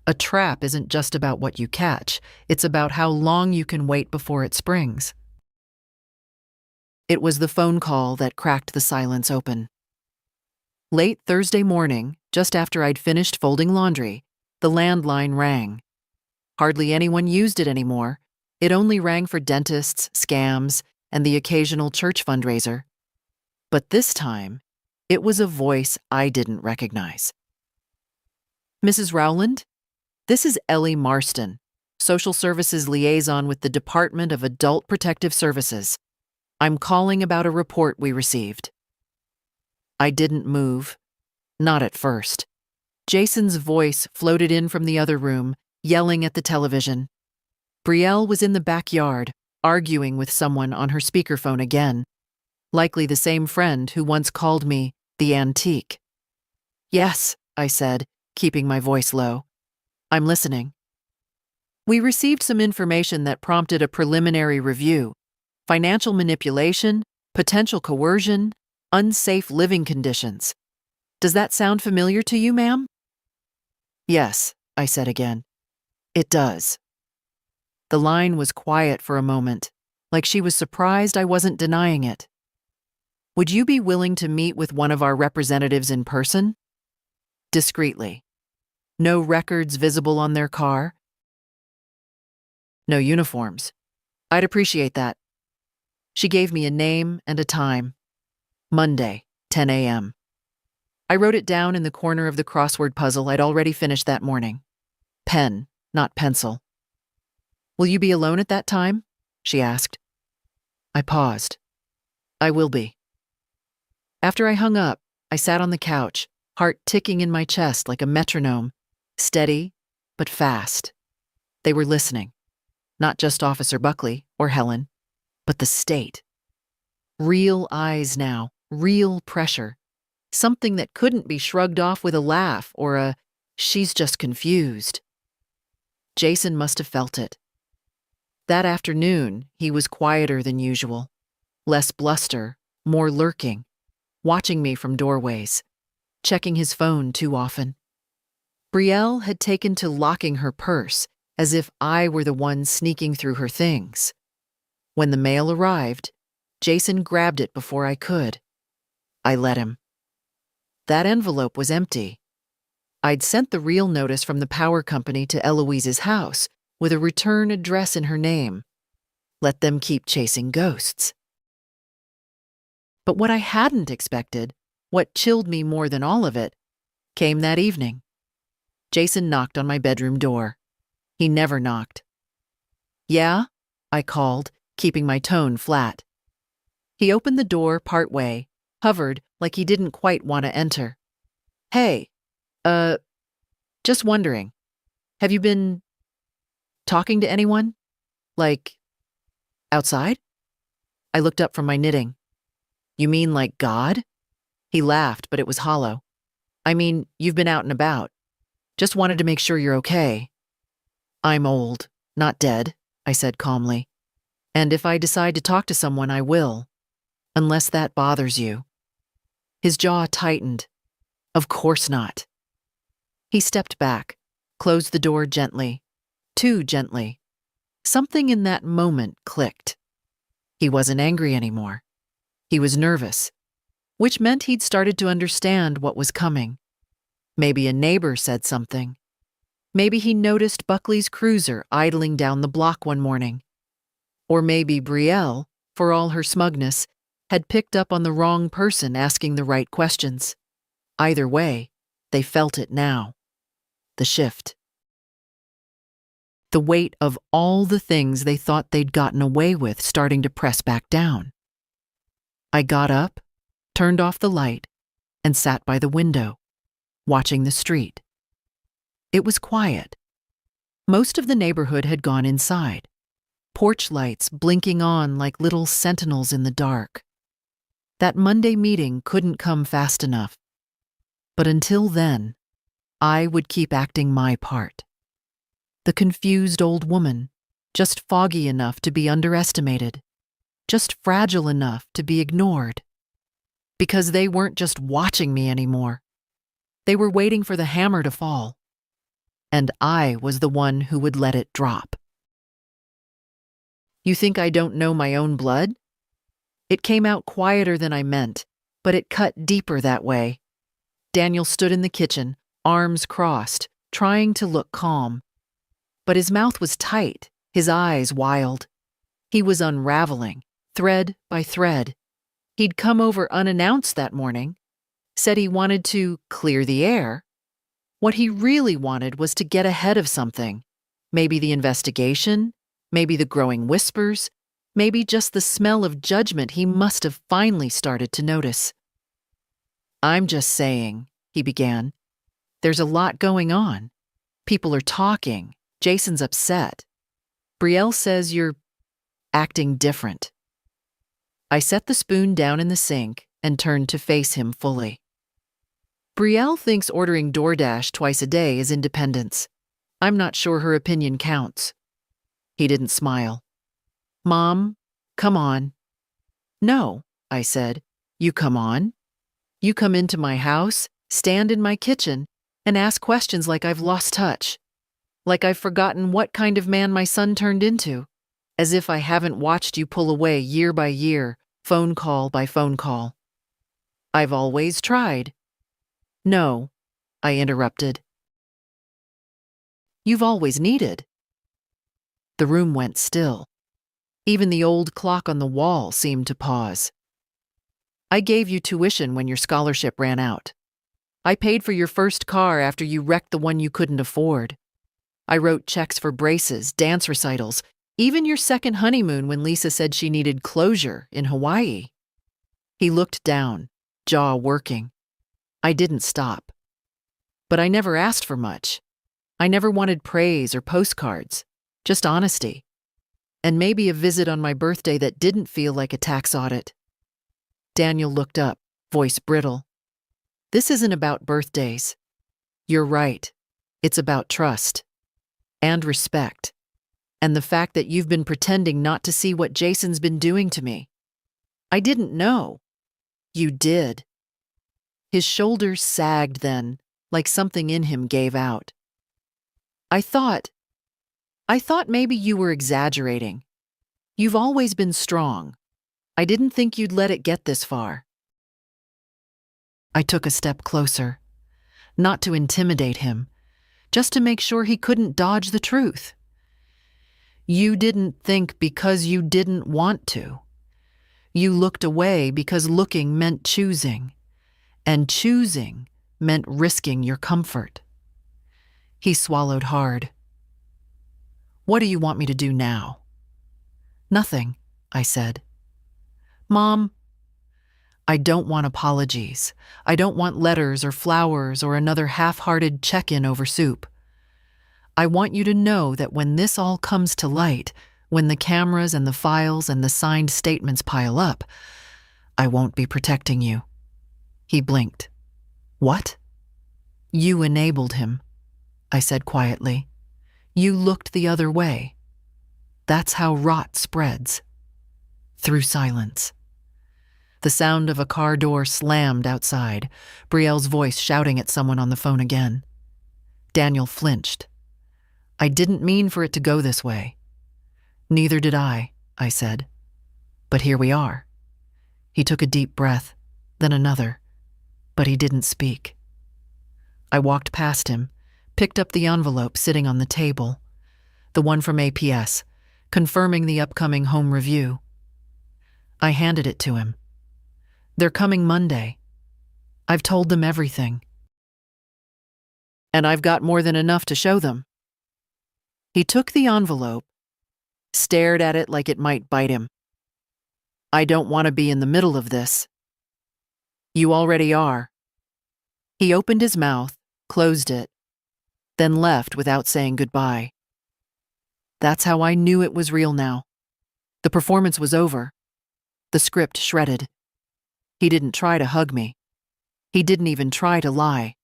A trap isn't just about what you catch, it's about how long you can wait before it springs. It was the phone call that cracked the silence open. Late Thursday morning, just after I'd finished folding laundry, the landline rang. Hardly anyone used it anymore. It only rang for dentists, scams, and the occasional church fundraiser. But this time, it was a voice I didn't recognize. "Mrs. Rowland? This is Ellie Marston, Social Services Liaison with the Department of Adult Protective Services. I'm calling about a report we received." I didn't move. Not at first. Jason's voice floated in from the other room, yelling at the television. Brielle was in the backyard, arguing with someone on her speakerphone again, likely the same friend who once called me the antique. "Yes," I said, keeping my voice low. "I'm listening." "We received some information that prompted a preliminary review. Financial manipulation, potential coercion, unsafe living conditions. Does that sound familiar to you, ma'am?" "Yes," I said again. It does. The line was quiet for a moment, like she was surprised I wasn't denying it. Would you be willing to meet with one of our representatives in person? Discreetly. No records visible on their car. No uniforms. I'd appreciate that. She gave me a name and a time. Monday, 10 a.m. I wrote it down in the corner of the crossword puzzle I'd already finished that morning. Pen, not pencil. Will you be alone at that time? She asked. I paused. I will be. After I hung up, I sat on the couch, heart ticking in my chest like a metronome, steady but fast. They were listening. Not just Officer Buckley or Helen, but the state. Real eyes now, real pressure. Something that couldn't be shrugged off with a laugh or a, she's just confused. Jason must have felt it. That afternoon, he was quieter than usual. Less bluster, more lurking, watching me from doorways, checking his phone too often. Brielle had taken to locking her purse, as if I were the one sneaking through her things. When the mail arrived, Jason grabbed it before I could. I let him. That envelope was empty. I'd sent the real notice from the power company to Eloise's house, with a return address in her name. Let them keep chasing ghosts. But what I hadn't expected, what chilled me more than all of it, came that evening. Jason knocked on my bedroom door. He never knocked. Yeah? I called, keeping my tone flat. He opened the door partway, hovered like he didn't quite want to enter. Hey, just wondering, have you been talking to anyone? Like, outside? I looked up from my knitting. You mean like God? He laughed, but it was hollow. I mean, you've been out and about. Just wanted to make sure you're okay. I'm old, not dead, I said calmly. And if I decide to talk to someone, I will. Unless that bothers you. His jaw tightened. Of course not. He stepped back, closed the door gently. Too gently. Something in that moment clicked. He wasn't angry anymore. He was nervous, which meant he'd started to understand what was coming. Maybe a neighbor said something. Maybe he noticed Buckley's cruiser idling down the block one morning. Or maybe Brielle, for all her smugness, had picked up on the wrong person asking the right questions. Either way, they felt it now. The shift. The weight of all the things they thought they'd gotten away with starting to press back down. I got up, turned off the light, and sat by the window, watching the street. It was quiet. Most of the neighborhood had gone inside, porch lights blinking on like little sentinels in the dark. That Monday meeting couldn't come fast enough. But until then, I would keep acting my part. The confused old woman, just foggy enough to be underestimated, just fragile enough to be ignored. Because they weren't just watching me anymore. They were waiting for the hammer to fall. And I was the one who would let it drop. You think I don't know my own blood? It came out quieter than I meant, but it cut deeper that way. Daniel stood in the kitchen, arms crossed, trying to look calm. But his mouth was tight, his eyes wild. He was unraveling, thread by thread. He'd come over unannounced that morning, said he wanted to clear the air. What he really wanted was to get ahead of something. Maybe the investigation, maybe the growing whispers, maybe just the smell of judgment he must have finally started to notice. I'm just saying, he began. There's a lot going on. People are talking. Jason's upset. Brielle says you're acting different. I set the spoon down in the sink and turned to face him fully. Brielle thinks ordering DoorDash twice a day is independence. I'm not sure her opinion counts. He didn't smile. Mom, come on. No, I said. You come on. You come into my house, stand in my kitchen, and ask questions like I've lost touch. Like I've forgotten what kind of man my son turned into. As if I haven't watched you pull away year by year, phone call by phone call. I've always tried. No, I interrupted. You've always needed. The room went still. Even the old clock on the wall seemed to pause. I gave you tuition when your scholarship ran out. I paid for your first car after you wrecked the one you couldn't afford. I wrote checks for braces, dance recitals, even your second honeymoon when Lisa said she needed closure in Hawaii. He looked down, jaw working. I didn't stop. But I never asked for much. I never wanted praise or postcards, just honesty. And maybe a visit on my birthday that didn't feel like a tax audit. Daniel looked up, voice brittle. This isn't about birthdays. You're right. It's about trust. And respect. And the fact that you've been pretending not to see what Jason's been doing to me. I didn't know. You did. His shoulders sagged then, like something in him gave out. I thought maybe you were exaggerating. You've always been strong. I didn't think you'd let it get this far. I took a step closer, not to intimidate him, just to make sure he couldn't dodge the truth. You didn't think because you didn't want to. You looked away because looking meant choosing, and choosing meant risking your comfort. He swallowed hard. What do you want me to do now? Nothing, I said. Mom, I don't want apologies. I don't want letters or flowers or another half-hearted check-in over soup. I want you to know that when this all comes to light, when the cameras and the files and the signed statements pile up, I won't be protecting you. He blinked. What? You enabled him, I said quietly. You looked the other way. That's how rot spreads. Through silence. The sound of a car door slammed outside, Brielle's voice shouting at someone on the phone again. Daniel flinched. I didn't mean for it to go this way. Neither did I said. But here we are. He took a deep breath, then another, but he didn't speak. I walked past him, picked up the envelope sitting on the table, the one from APS, confirming the upcoming home review. I handed it to him. They're coming Monday. I've told them everything. And I've got more than enough to show them. He took the envelope, stared at it like it might bite him. I don't want to be in the middle of this. You already are. He opened his mouth, closed it, then left without saying goodbye. That's how I knew it was real now. The performance was over. The script shredded. He didn't try to hug me. He didn't even try to lie.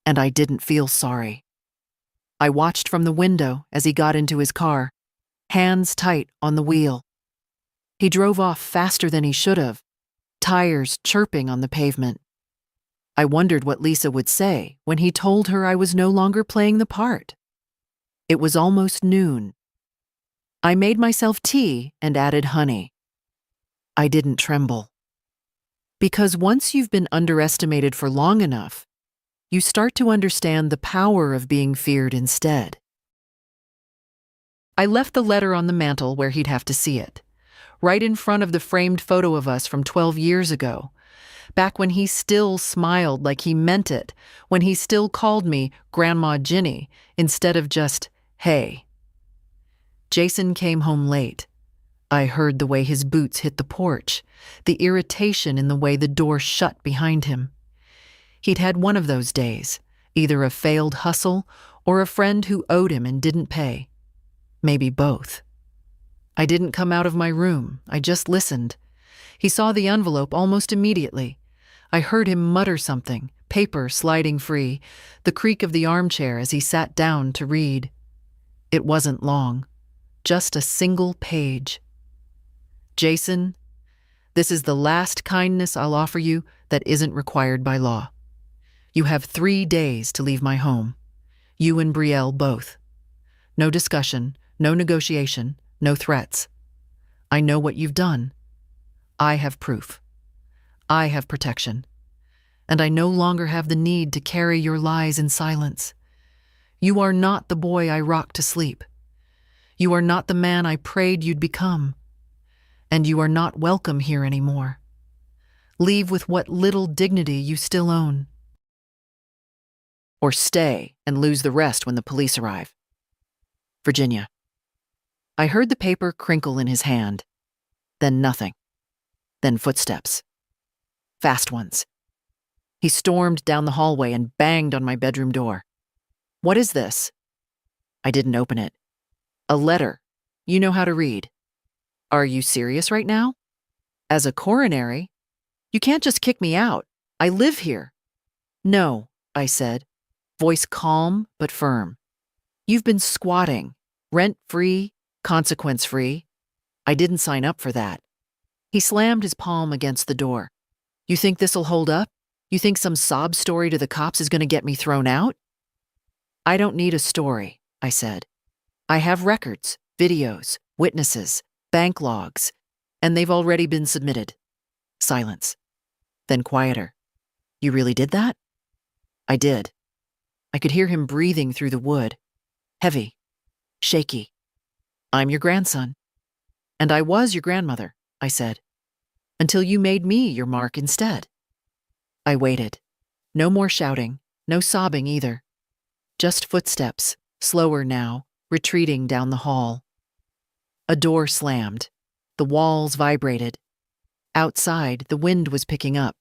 And I didn't feel sorry. I watched from the window as he got into his car, hands tight on the wheel. He drove off faster than he should have, tires chirping on the pavement. I wondered what Lisa would say when he told her I was no longer playing the part. It was almost noon. I made myself tea and added honey. I didn't tremble. Because once you've been underestimated for long enough, you start to understand the power of being feared instead. I left the letter on the mantel where he'd have to see it, right in front of the framed photo of us from 12 years ago, back when he still smiled like he meant it, when he still called me Grandma Ginny instead of just, hey. Jason came home late. I heard the way his boots hit the porch, the irritation in the way the door shut behind him. He'd had one of those days, either a failed hustle or a friend who owed him and didn't pay. Maybe both. I didn't come out of my room. I just listened. He saw the envelope almost immediately. I heard him mutter something, paper sliding free, the creak of the armchair as he sat down to read. It wasn't long. Just a single page. Jason, this is the last kindness I'll offer you that isn't required by law. You have 3 days to leave my home. You and Brielle both. No discussion, no negotiation, no threats. I know what you've done. I have proof. I have protection. And I no longer have the need to carry your lies in silence. You are not the boy I rocked to sleep. You are not the man I prayed you'd become. And you are not welcome here anymore. Leave with what little dignity you still own. Or stay and lose the rest when the police arrive. Virginia. I heard the paper crinkle in his hand. Then nothing. Then footsteps. Fast ones. He stormed down the hallway and banged on my bedroom door. What is this? I didn't open it. A letter. You know how to read. Are you serious right now? As a coronary? You can't just kick me out. I live here. No, I said, voice calm but firm. You've been squatting, rent-free, consequence-free. I didn't sign up for that. He slammed his palm against the door. You think this'll hold up? You think some sob story to the cops is going to get me thrown out? I don't need a story, I said. I have records, videos, witnesses, bank logs, and they've already been submitted. Silence. Then quieter. You really did that? I did. I could hear him breathing through the wood. Heavy. Shaky. I'm your grandson. And I was your grandmother, I said. Until you made me your mark instead. I waited. No more shouting, no sobbing either. Just footsteps, slower now, retreating down the hall. A door slammed. The walls vibrated. Outside, the wind was picking up.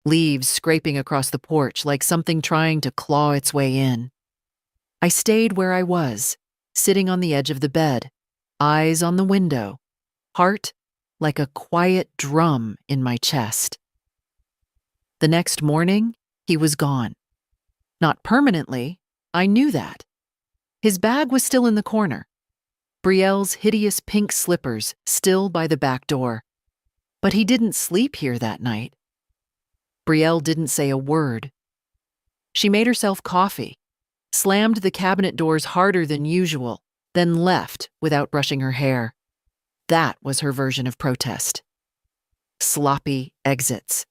Leaves scraping across the porch like something trying to claw its way in. I stayed where I was, sitting on the edge of the bed, eyes on the window, heart like a quiet drum in my chest. The next morning, he was gone. Not permanently, I knew that. His bag was still in the corner. Brielle's hideous pink slippers still by the back door. But he didn't sleep here that night. Brielle didn't say a word. She made herself coffee, slammed the cabinet doors harder than usual, then left without brushing her hair. That was her version of protest. Sloppy exits.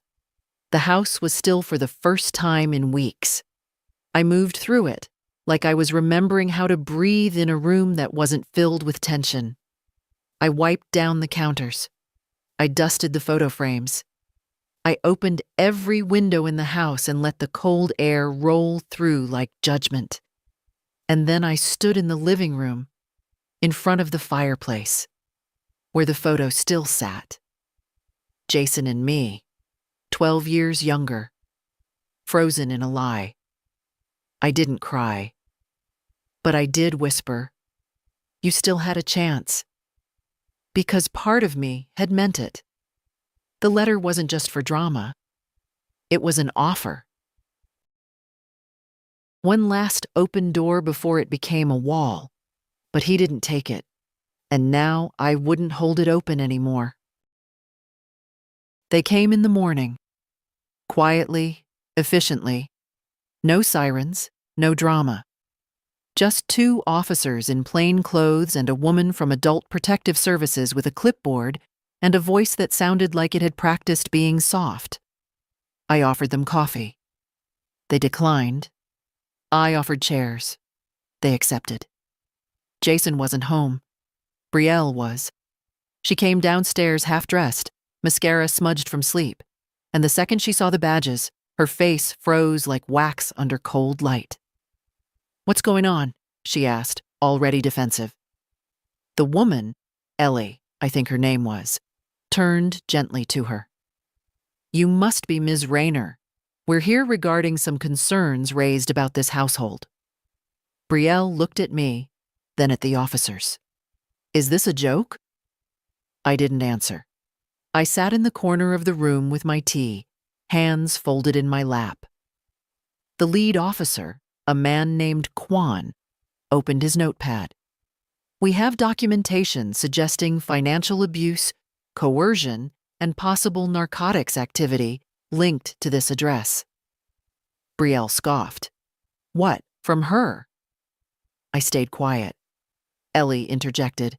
The house was still for the first time in weeks. I moved through it, like I was remembering how to breathe in a room that wasn't filled with tension. I wiped down the counters. I dusted the photo frames. I opened every window in the house and let the cold air roll through like judgment. And then I stood in the living room, in front of the fireplace, where the photo still sat. Jason and me, 12 years younger, frozen in a lie. I didn't cry, but I did whisper, "You still had a chance." Because part of me had meant it. The letter wasn't just for drama. It was an offer. One last open door before it became a wall, but he didn't take it, and now I wouldn't hold it open anymore. They came in the morning, quietly, efficiently. No sirens, no drama. Just two officers in plain clothes and a woman from Adult Protective Services with a clipboard and a voice that sounded like it had practiced being soft. I offered them coffee. They declined. I offered chairs. They accepted. Jason wasn't home. Brielle was. She came downstairs half-dressed, mascara smudged from sleep, and the second she saw the badges, her face froze like wax under cold light. "What's going on?" she asked, already defensive. The woman, Ellie, I think her name was, turned gently to her. "You must be Ms. Rayner. We're here regarding some concerns raised about this household." Brielle looked at me, then at the officers. "Is this a joke?" I didn't answer. I sat in the corner of the room with my tea, hands folded in my lap. The lead officer, a man named Kwan, opened his notepad. "We have documentation suggesting financial abuse, coercion, and possible narcotics activity linked to this address." Brielle scoffed. "What, from her?" I stayed quiet. Ellie interjected.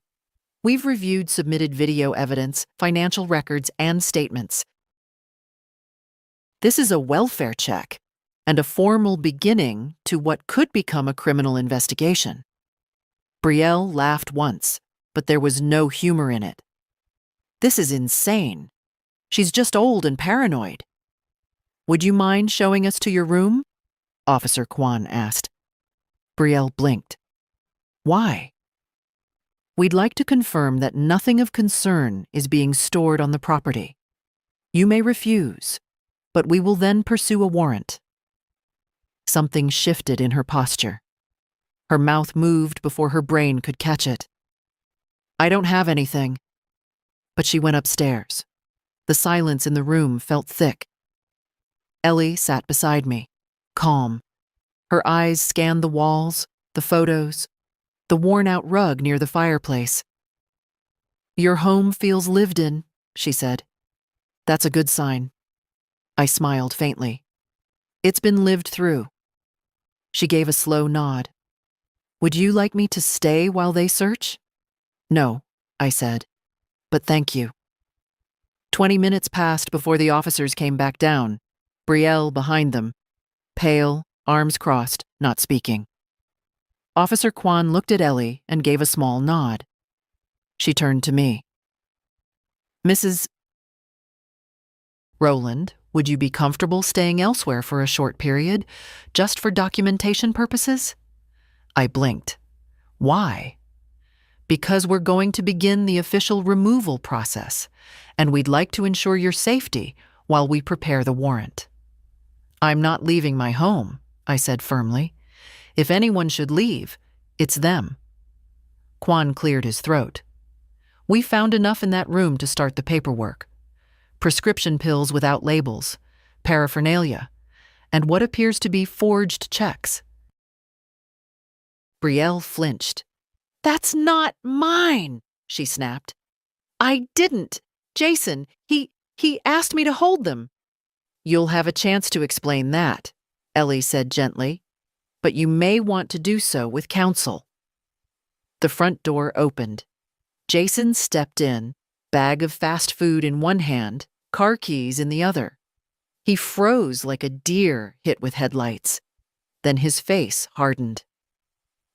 We've reviewed submitted video evidence, financial records, and statements. This is a welfare check and a formal beginning to what could become a criminal investigation. Brielle laughed once, but there was no humor in it. This is insane. She's just old and paranoid. Would you mind showing us to your room? Officer Kwan asked. Brielle blinked. Why? We'd like to confirm that nothing of concern is being stored on the property. You may refuse, but we will then pursue a warrant. Something shifted in her posture. Her mouth moved before her brain could catch it. I don't have anything. But she went upstairs. The silence in the room felt thick. Ellie sat beside me, calm. Her eyes scanned the walls, the photos, the worn-out rug near the fireplace. Your home feels lived in, she said. That's a good sign. I smiled faintly. It's been lived through. She gave a slow nod. Would you like me to stay while they search? No, I said, but thank you. 20 minutes passed before the officers came back down, Brielle behind them, pale, arms crossed, not speaking. Officer Kwan looked at Ellie and gave a small nod. She turned to me. Mrs. Rowland, would you be comfortable staying elsewhere for a short period, just for documentation purposes? I blinked. Why? Because we're going to begin the official removal process, and we'd like to ensure your safety while we prepare the warrant. I'm not leaving my home, I said firmly. If anyone should leave, it's them. Kwan cleared his throat. We found enough in that room to start the paperwork. Prescription pills without labels, paraphernalia, and what appears to be forged checks. Brielle flinched. That's not mine, she snapped. I didn't. Jason, he asked me to hold them. You'll have a chance to explain that, Ellie said gently, but you may want to do so with counsel. The front door opened. Jason stepped in, bag of fast food in one hand, car keys in the other. He froze like a deer hit with headlights. Then his face hardened.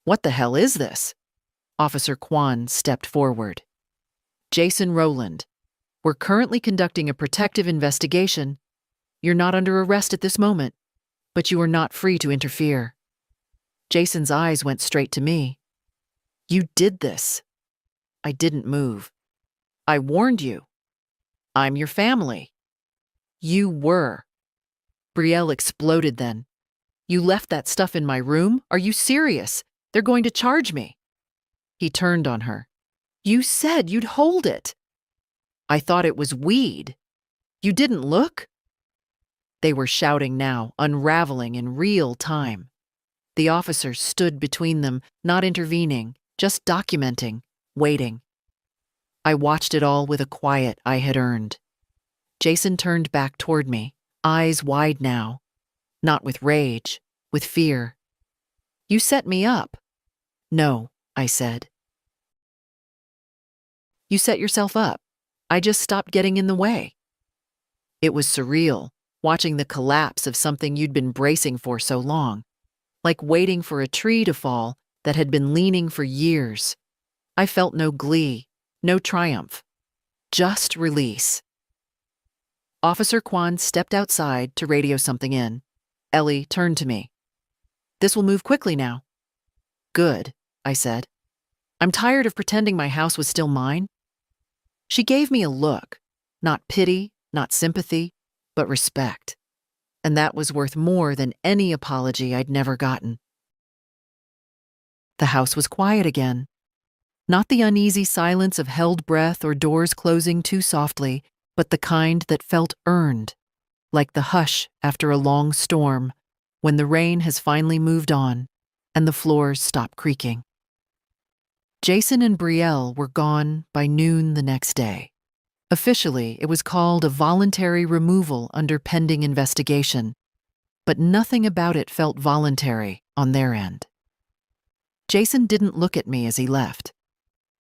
What the hell is this? Officer Kwan stepped forward. Jason Rowland, we're currently conducting a protective investigation. You're not under arrest at this moment, but you are not free to interfere. Jason's eyes went straight to me. You did this. I didn't move. I warned you. I'm your family. You were. Brielle exploded then. You left that stuff in my room? Are you serious? They're going to charge me. He turned on her. You said you'd hold it. I thought it was weed. You didn't look? They were shouting now, unraveling in real time. The officer stood between them, not intervening, just documenting, waiting. I watched it all with a quiet I had earned. Jason turned back toward me, eyes wide now, not with rage, with fear. You set me up. No, I said. You set yourself up. I just stopped getting in the way. It was surreal, watching the collapse of something you'd been bracing for so long, like waiting for a tree to fall that had been leaning for years. I felt no glee, no triumph, just release. Officer Kwan stepped outside to radio something in. Ellie turned to me. This will move quickly now. Good, I said. I'm tired of pretending my house was still mine. She gave me a look, not pity, not sympathy, but respect. And that was worth more than any apology I'd never gotten. The house was quiet again. Not the uneasy silence of held breath or doors closing too softly, but the kind that felt earned, like the hush after a long storm, when the rain has finally moved on and the floors stop creaking. Jason and Brielle were gone by noon the next day. Officially, it was called a voluntary removal under pending investigation, but nothing about it felt voluntary on their end. Jason didn't look at me as he left.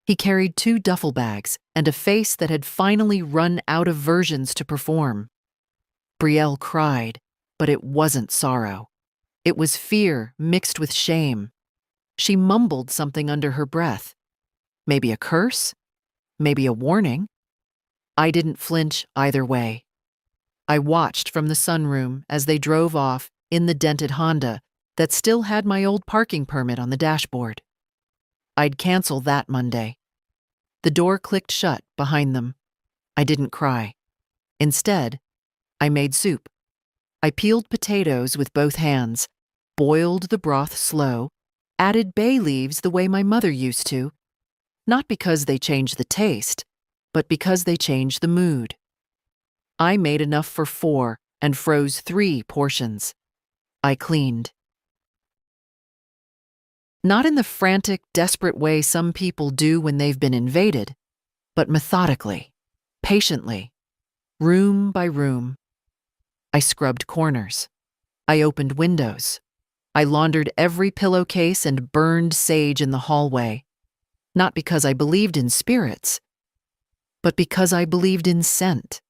He carried 2 duffel bags and a face that had finally run out of versions to perform. Brielle cried, but it wasn't sorrow. It was fear mixed with shame. She mumbled something under her breath. Maybe a curse? Maybe a warning? I didn't flinch either way. I watched from the sunroom as they drove off in the dented Honda that still had my old parking permit on the dashboard. I'd cancel that Monday. The door clicked shut behind them. I didn't cry. Instead, I made soup. I peeled potatoes with both hands, boiled the broth slow, added bay leaves the way my mother used to, not because they changed the taste, but because they changed the mood. I made enough for 4 and froze 3 portions. I cleaned. Not in the frantic, desperate way some people do when they've been invaded, but methodically, patiently, room by room. I scrubbed corners. I opened windows. I laundered every pillowcase and burned sage in the hallway, not because I believed in spirits, but because I believed in scent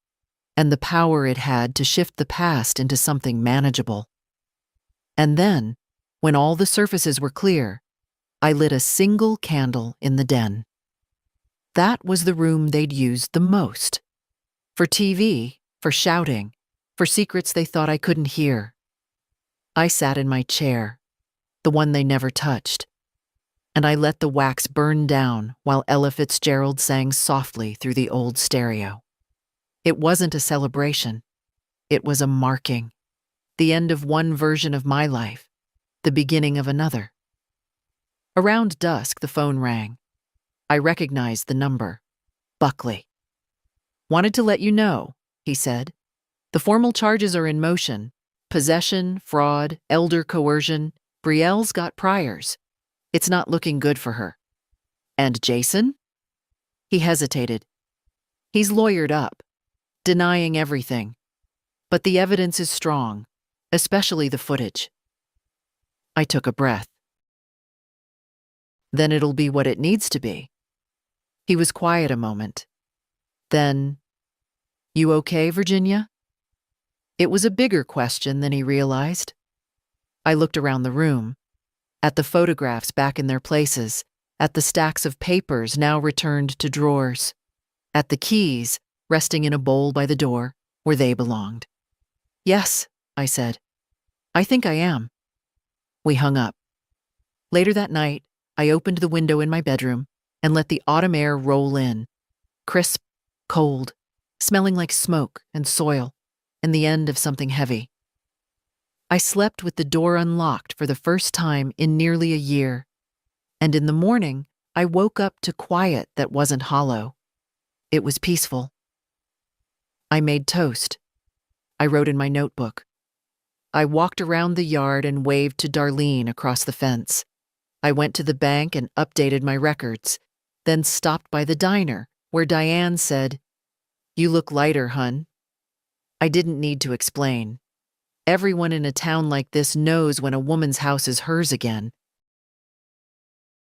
and the power it had to shift the past into something manageable. And then, when all the surfaces were clear, I lit a single candle in the den. That was the room they'd used the most. For TV, for shouting, for secrets they thought I couldn't hear. I sat in my chair, the one they never touched, and I let the wax burn down while Ella Fitzgerald sang softly through the old stereo. It wasn't a celebration. It was a marking. The end of one version of my life, the beginning of another. Around dusk, the phone rang. I recognized the number. Buckley. "Wanted to let you know," he said. "The formal charges are in motion. Possession, fraud, elder coercion. Brielle's got priors. It's not looking good for her." "And Jason?" He hesitated. "He's lawyered up, denying everything. But the evidence is strong, especially the footage." I took a breath. "Then it'll be what it needs to be." He was quiet a moment. Then, "You okay, Virginia?" It was a bigger question than he realized. I looked around the room, at the photographs back in their places, at the stacks of papers now returned to drawers, at the keys resting in a bowl by the door where they belonged. "Yes," I said. "I think I am." We hung up. Later that night, I opened the window in my bedroom and let the autumn air roll in, crisp, cold, smelling like smoke and soil, and the end of something heavy. I slept with the door unlocked for the first time in nearly a year, and in the morning, I woke up to quiet that wasn't hollow. It was peaceful. I made toast. I wrote in my notebook. I walked around the yard and waved to Darlene across the fence. I went to the bank and updated my records, then stopped by the diner, where Diane said, "You look lighter, hun." I didn't need to explain. Everyone in a town like this knows when a woman's house is hers again.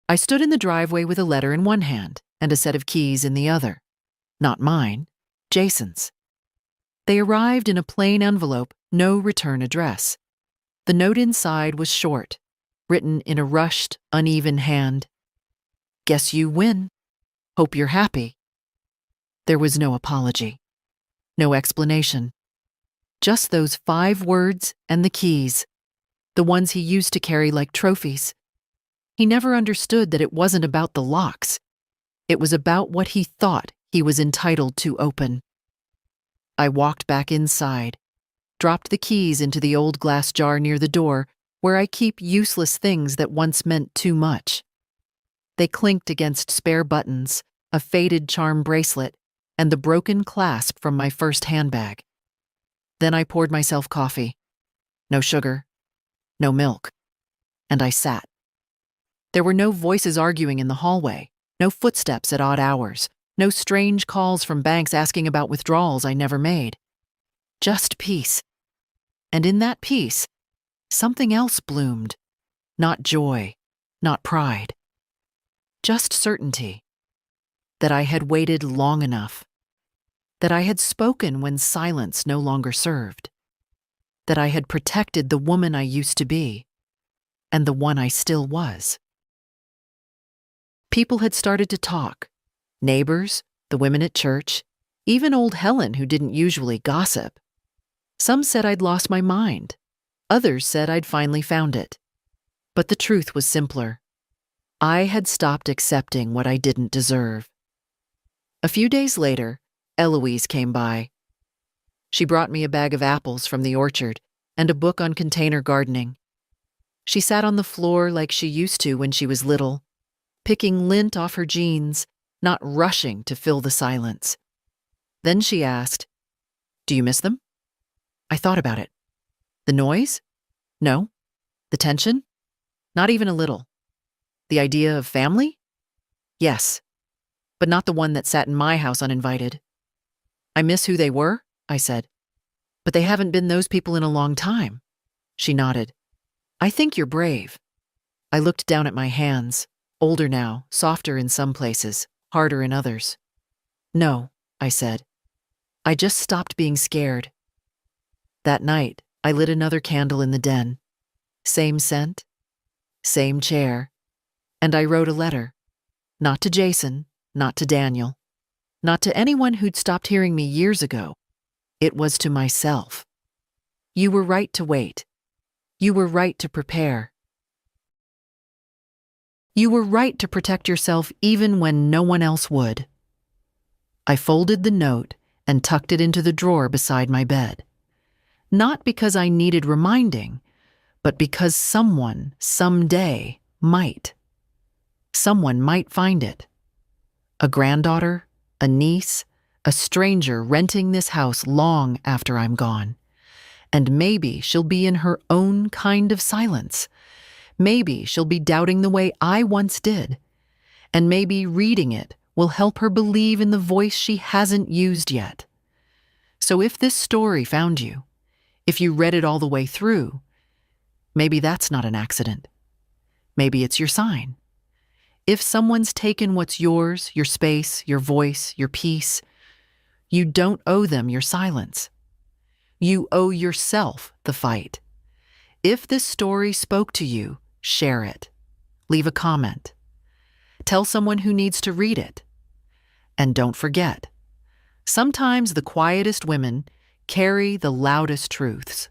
I stood in the driveway with a letter in one hand and a set of keys in the other. Not mine, Jason's. They arrived in a plain envelope, no return address. The note inside was short, written in a rushed, uneven hand. "Guess you win. Hope you're happy." There was no apology, no explanation. Just those 5 words and the keys, the ones he used to carry like trophies. He never understood that it wasn't about the locks. It was about what he thought he was entitled to open. I walked back inside, dropped the keys into the old glass jar near the door where I keep useless things that once meant too much. They clinked against spare buttons, a faded charm bracelet, and the broken clasp from my first handbag. Then I poured myself coffee. No sugar, no milk. And I sat. There were no voices arguing in the hallway, no footsteps at odd hours, no strange calls from banks asking about withdrawals I never made. Just peace. And in that peace, something else bloomed. Not joy, not pride. Just certainty that I had waited long enough, that I had spoken when silence no longer served, that I had protected the woman I used to be and the one I still was. People had started to talk. Neighbors, the women at church, even old Helen, who didn't usually gossip. Some said I'd lost my mind. Others said I'd finally found it. But the truth was simpler. I had stopped accepting what I didn't deserve. A few days later, Eloise came by. She brought me a bag of apples from the orchard and a book on container gardening. She sat on the floor like she used to when she was little, picking lint off her jeans, not rushing to fill the silence. Then she asked, "Do you miss them?" I thought about it. The noise? No. The tension? Not even a little. The idea of family? Yes. But not the one that sat in my house uninvited. I miss who they were, I said. But they haven't been those people in a long time. She nodded. I think you're brave. I looked down at my hands, older now, softer in some places, harder in others. No, I said. I just stopped being scared. That night, I lit another candle in the den. Same scent, same chair, and I wrote a letter. Not to Jason, not to Daniel, not to anyone who'd stopped hearing me years ago. It was to myself. You were right to wait. You were right to prepare. You were right to protect yourself even when no one else would. I folded the note and tucked it into the drawer beside my bed. Not because I needed reminding, but because someone, someday, might. Someone might find it. A granddaughter, a niece, a stranger renting this house long after I'm gone. And maybe she'll be in her own kind of silence. Maybe she'll be doubting the way I once did. And maybe reading it will help her believe in the voice she hasn't used yet. So if this story found you, if you read it all the way through, maybe that's not an accident. Maybe it's your sign. If someone's taken what's yours, your space, your voice, your peace, you don't owe them your silence. You owe yourself the fight. If this story spoke to you, share it. Leave a comment. Tell someone who needs to read it. And don't forget, sometimes the quietest women carry the loudest truths.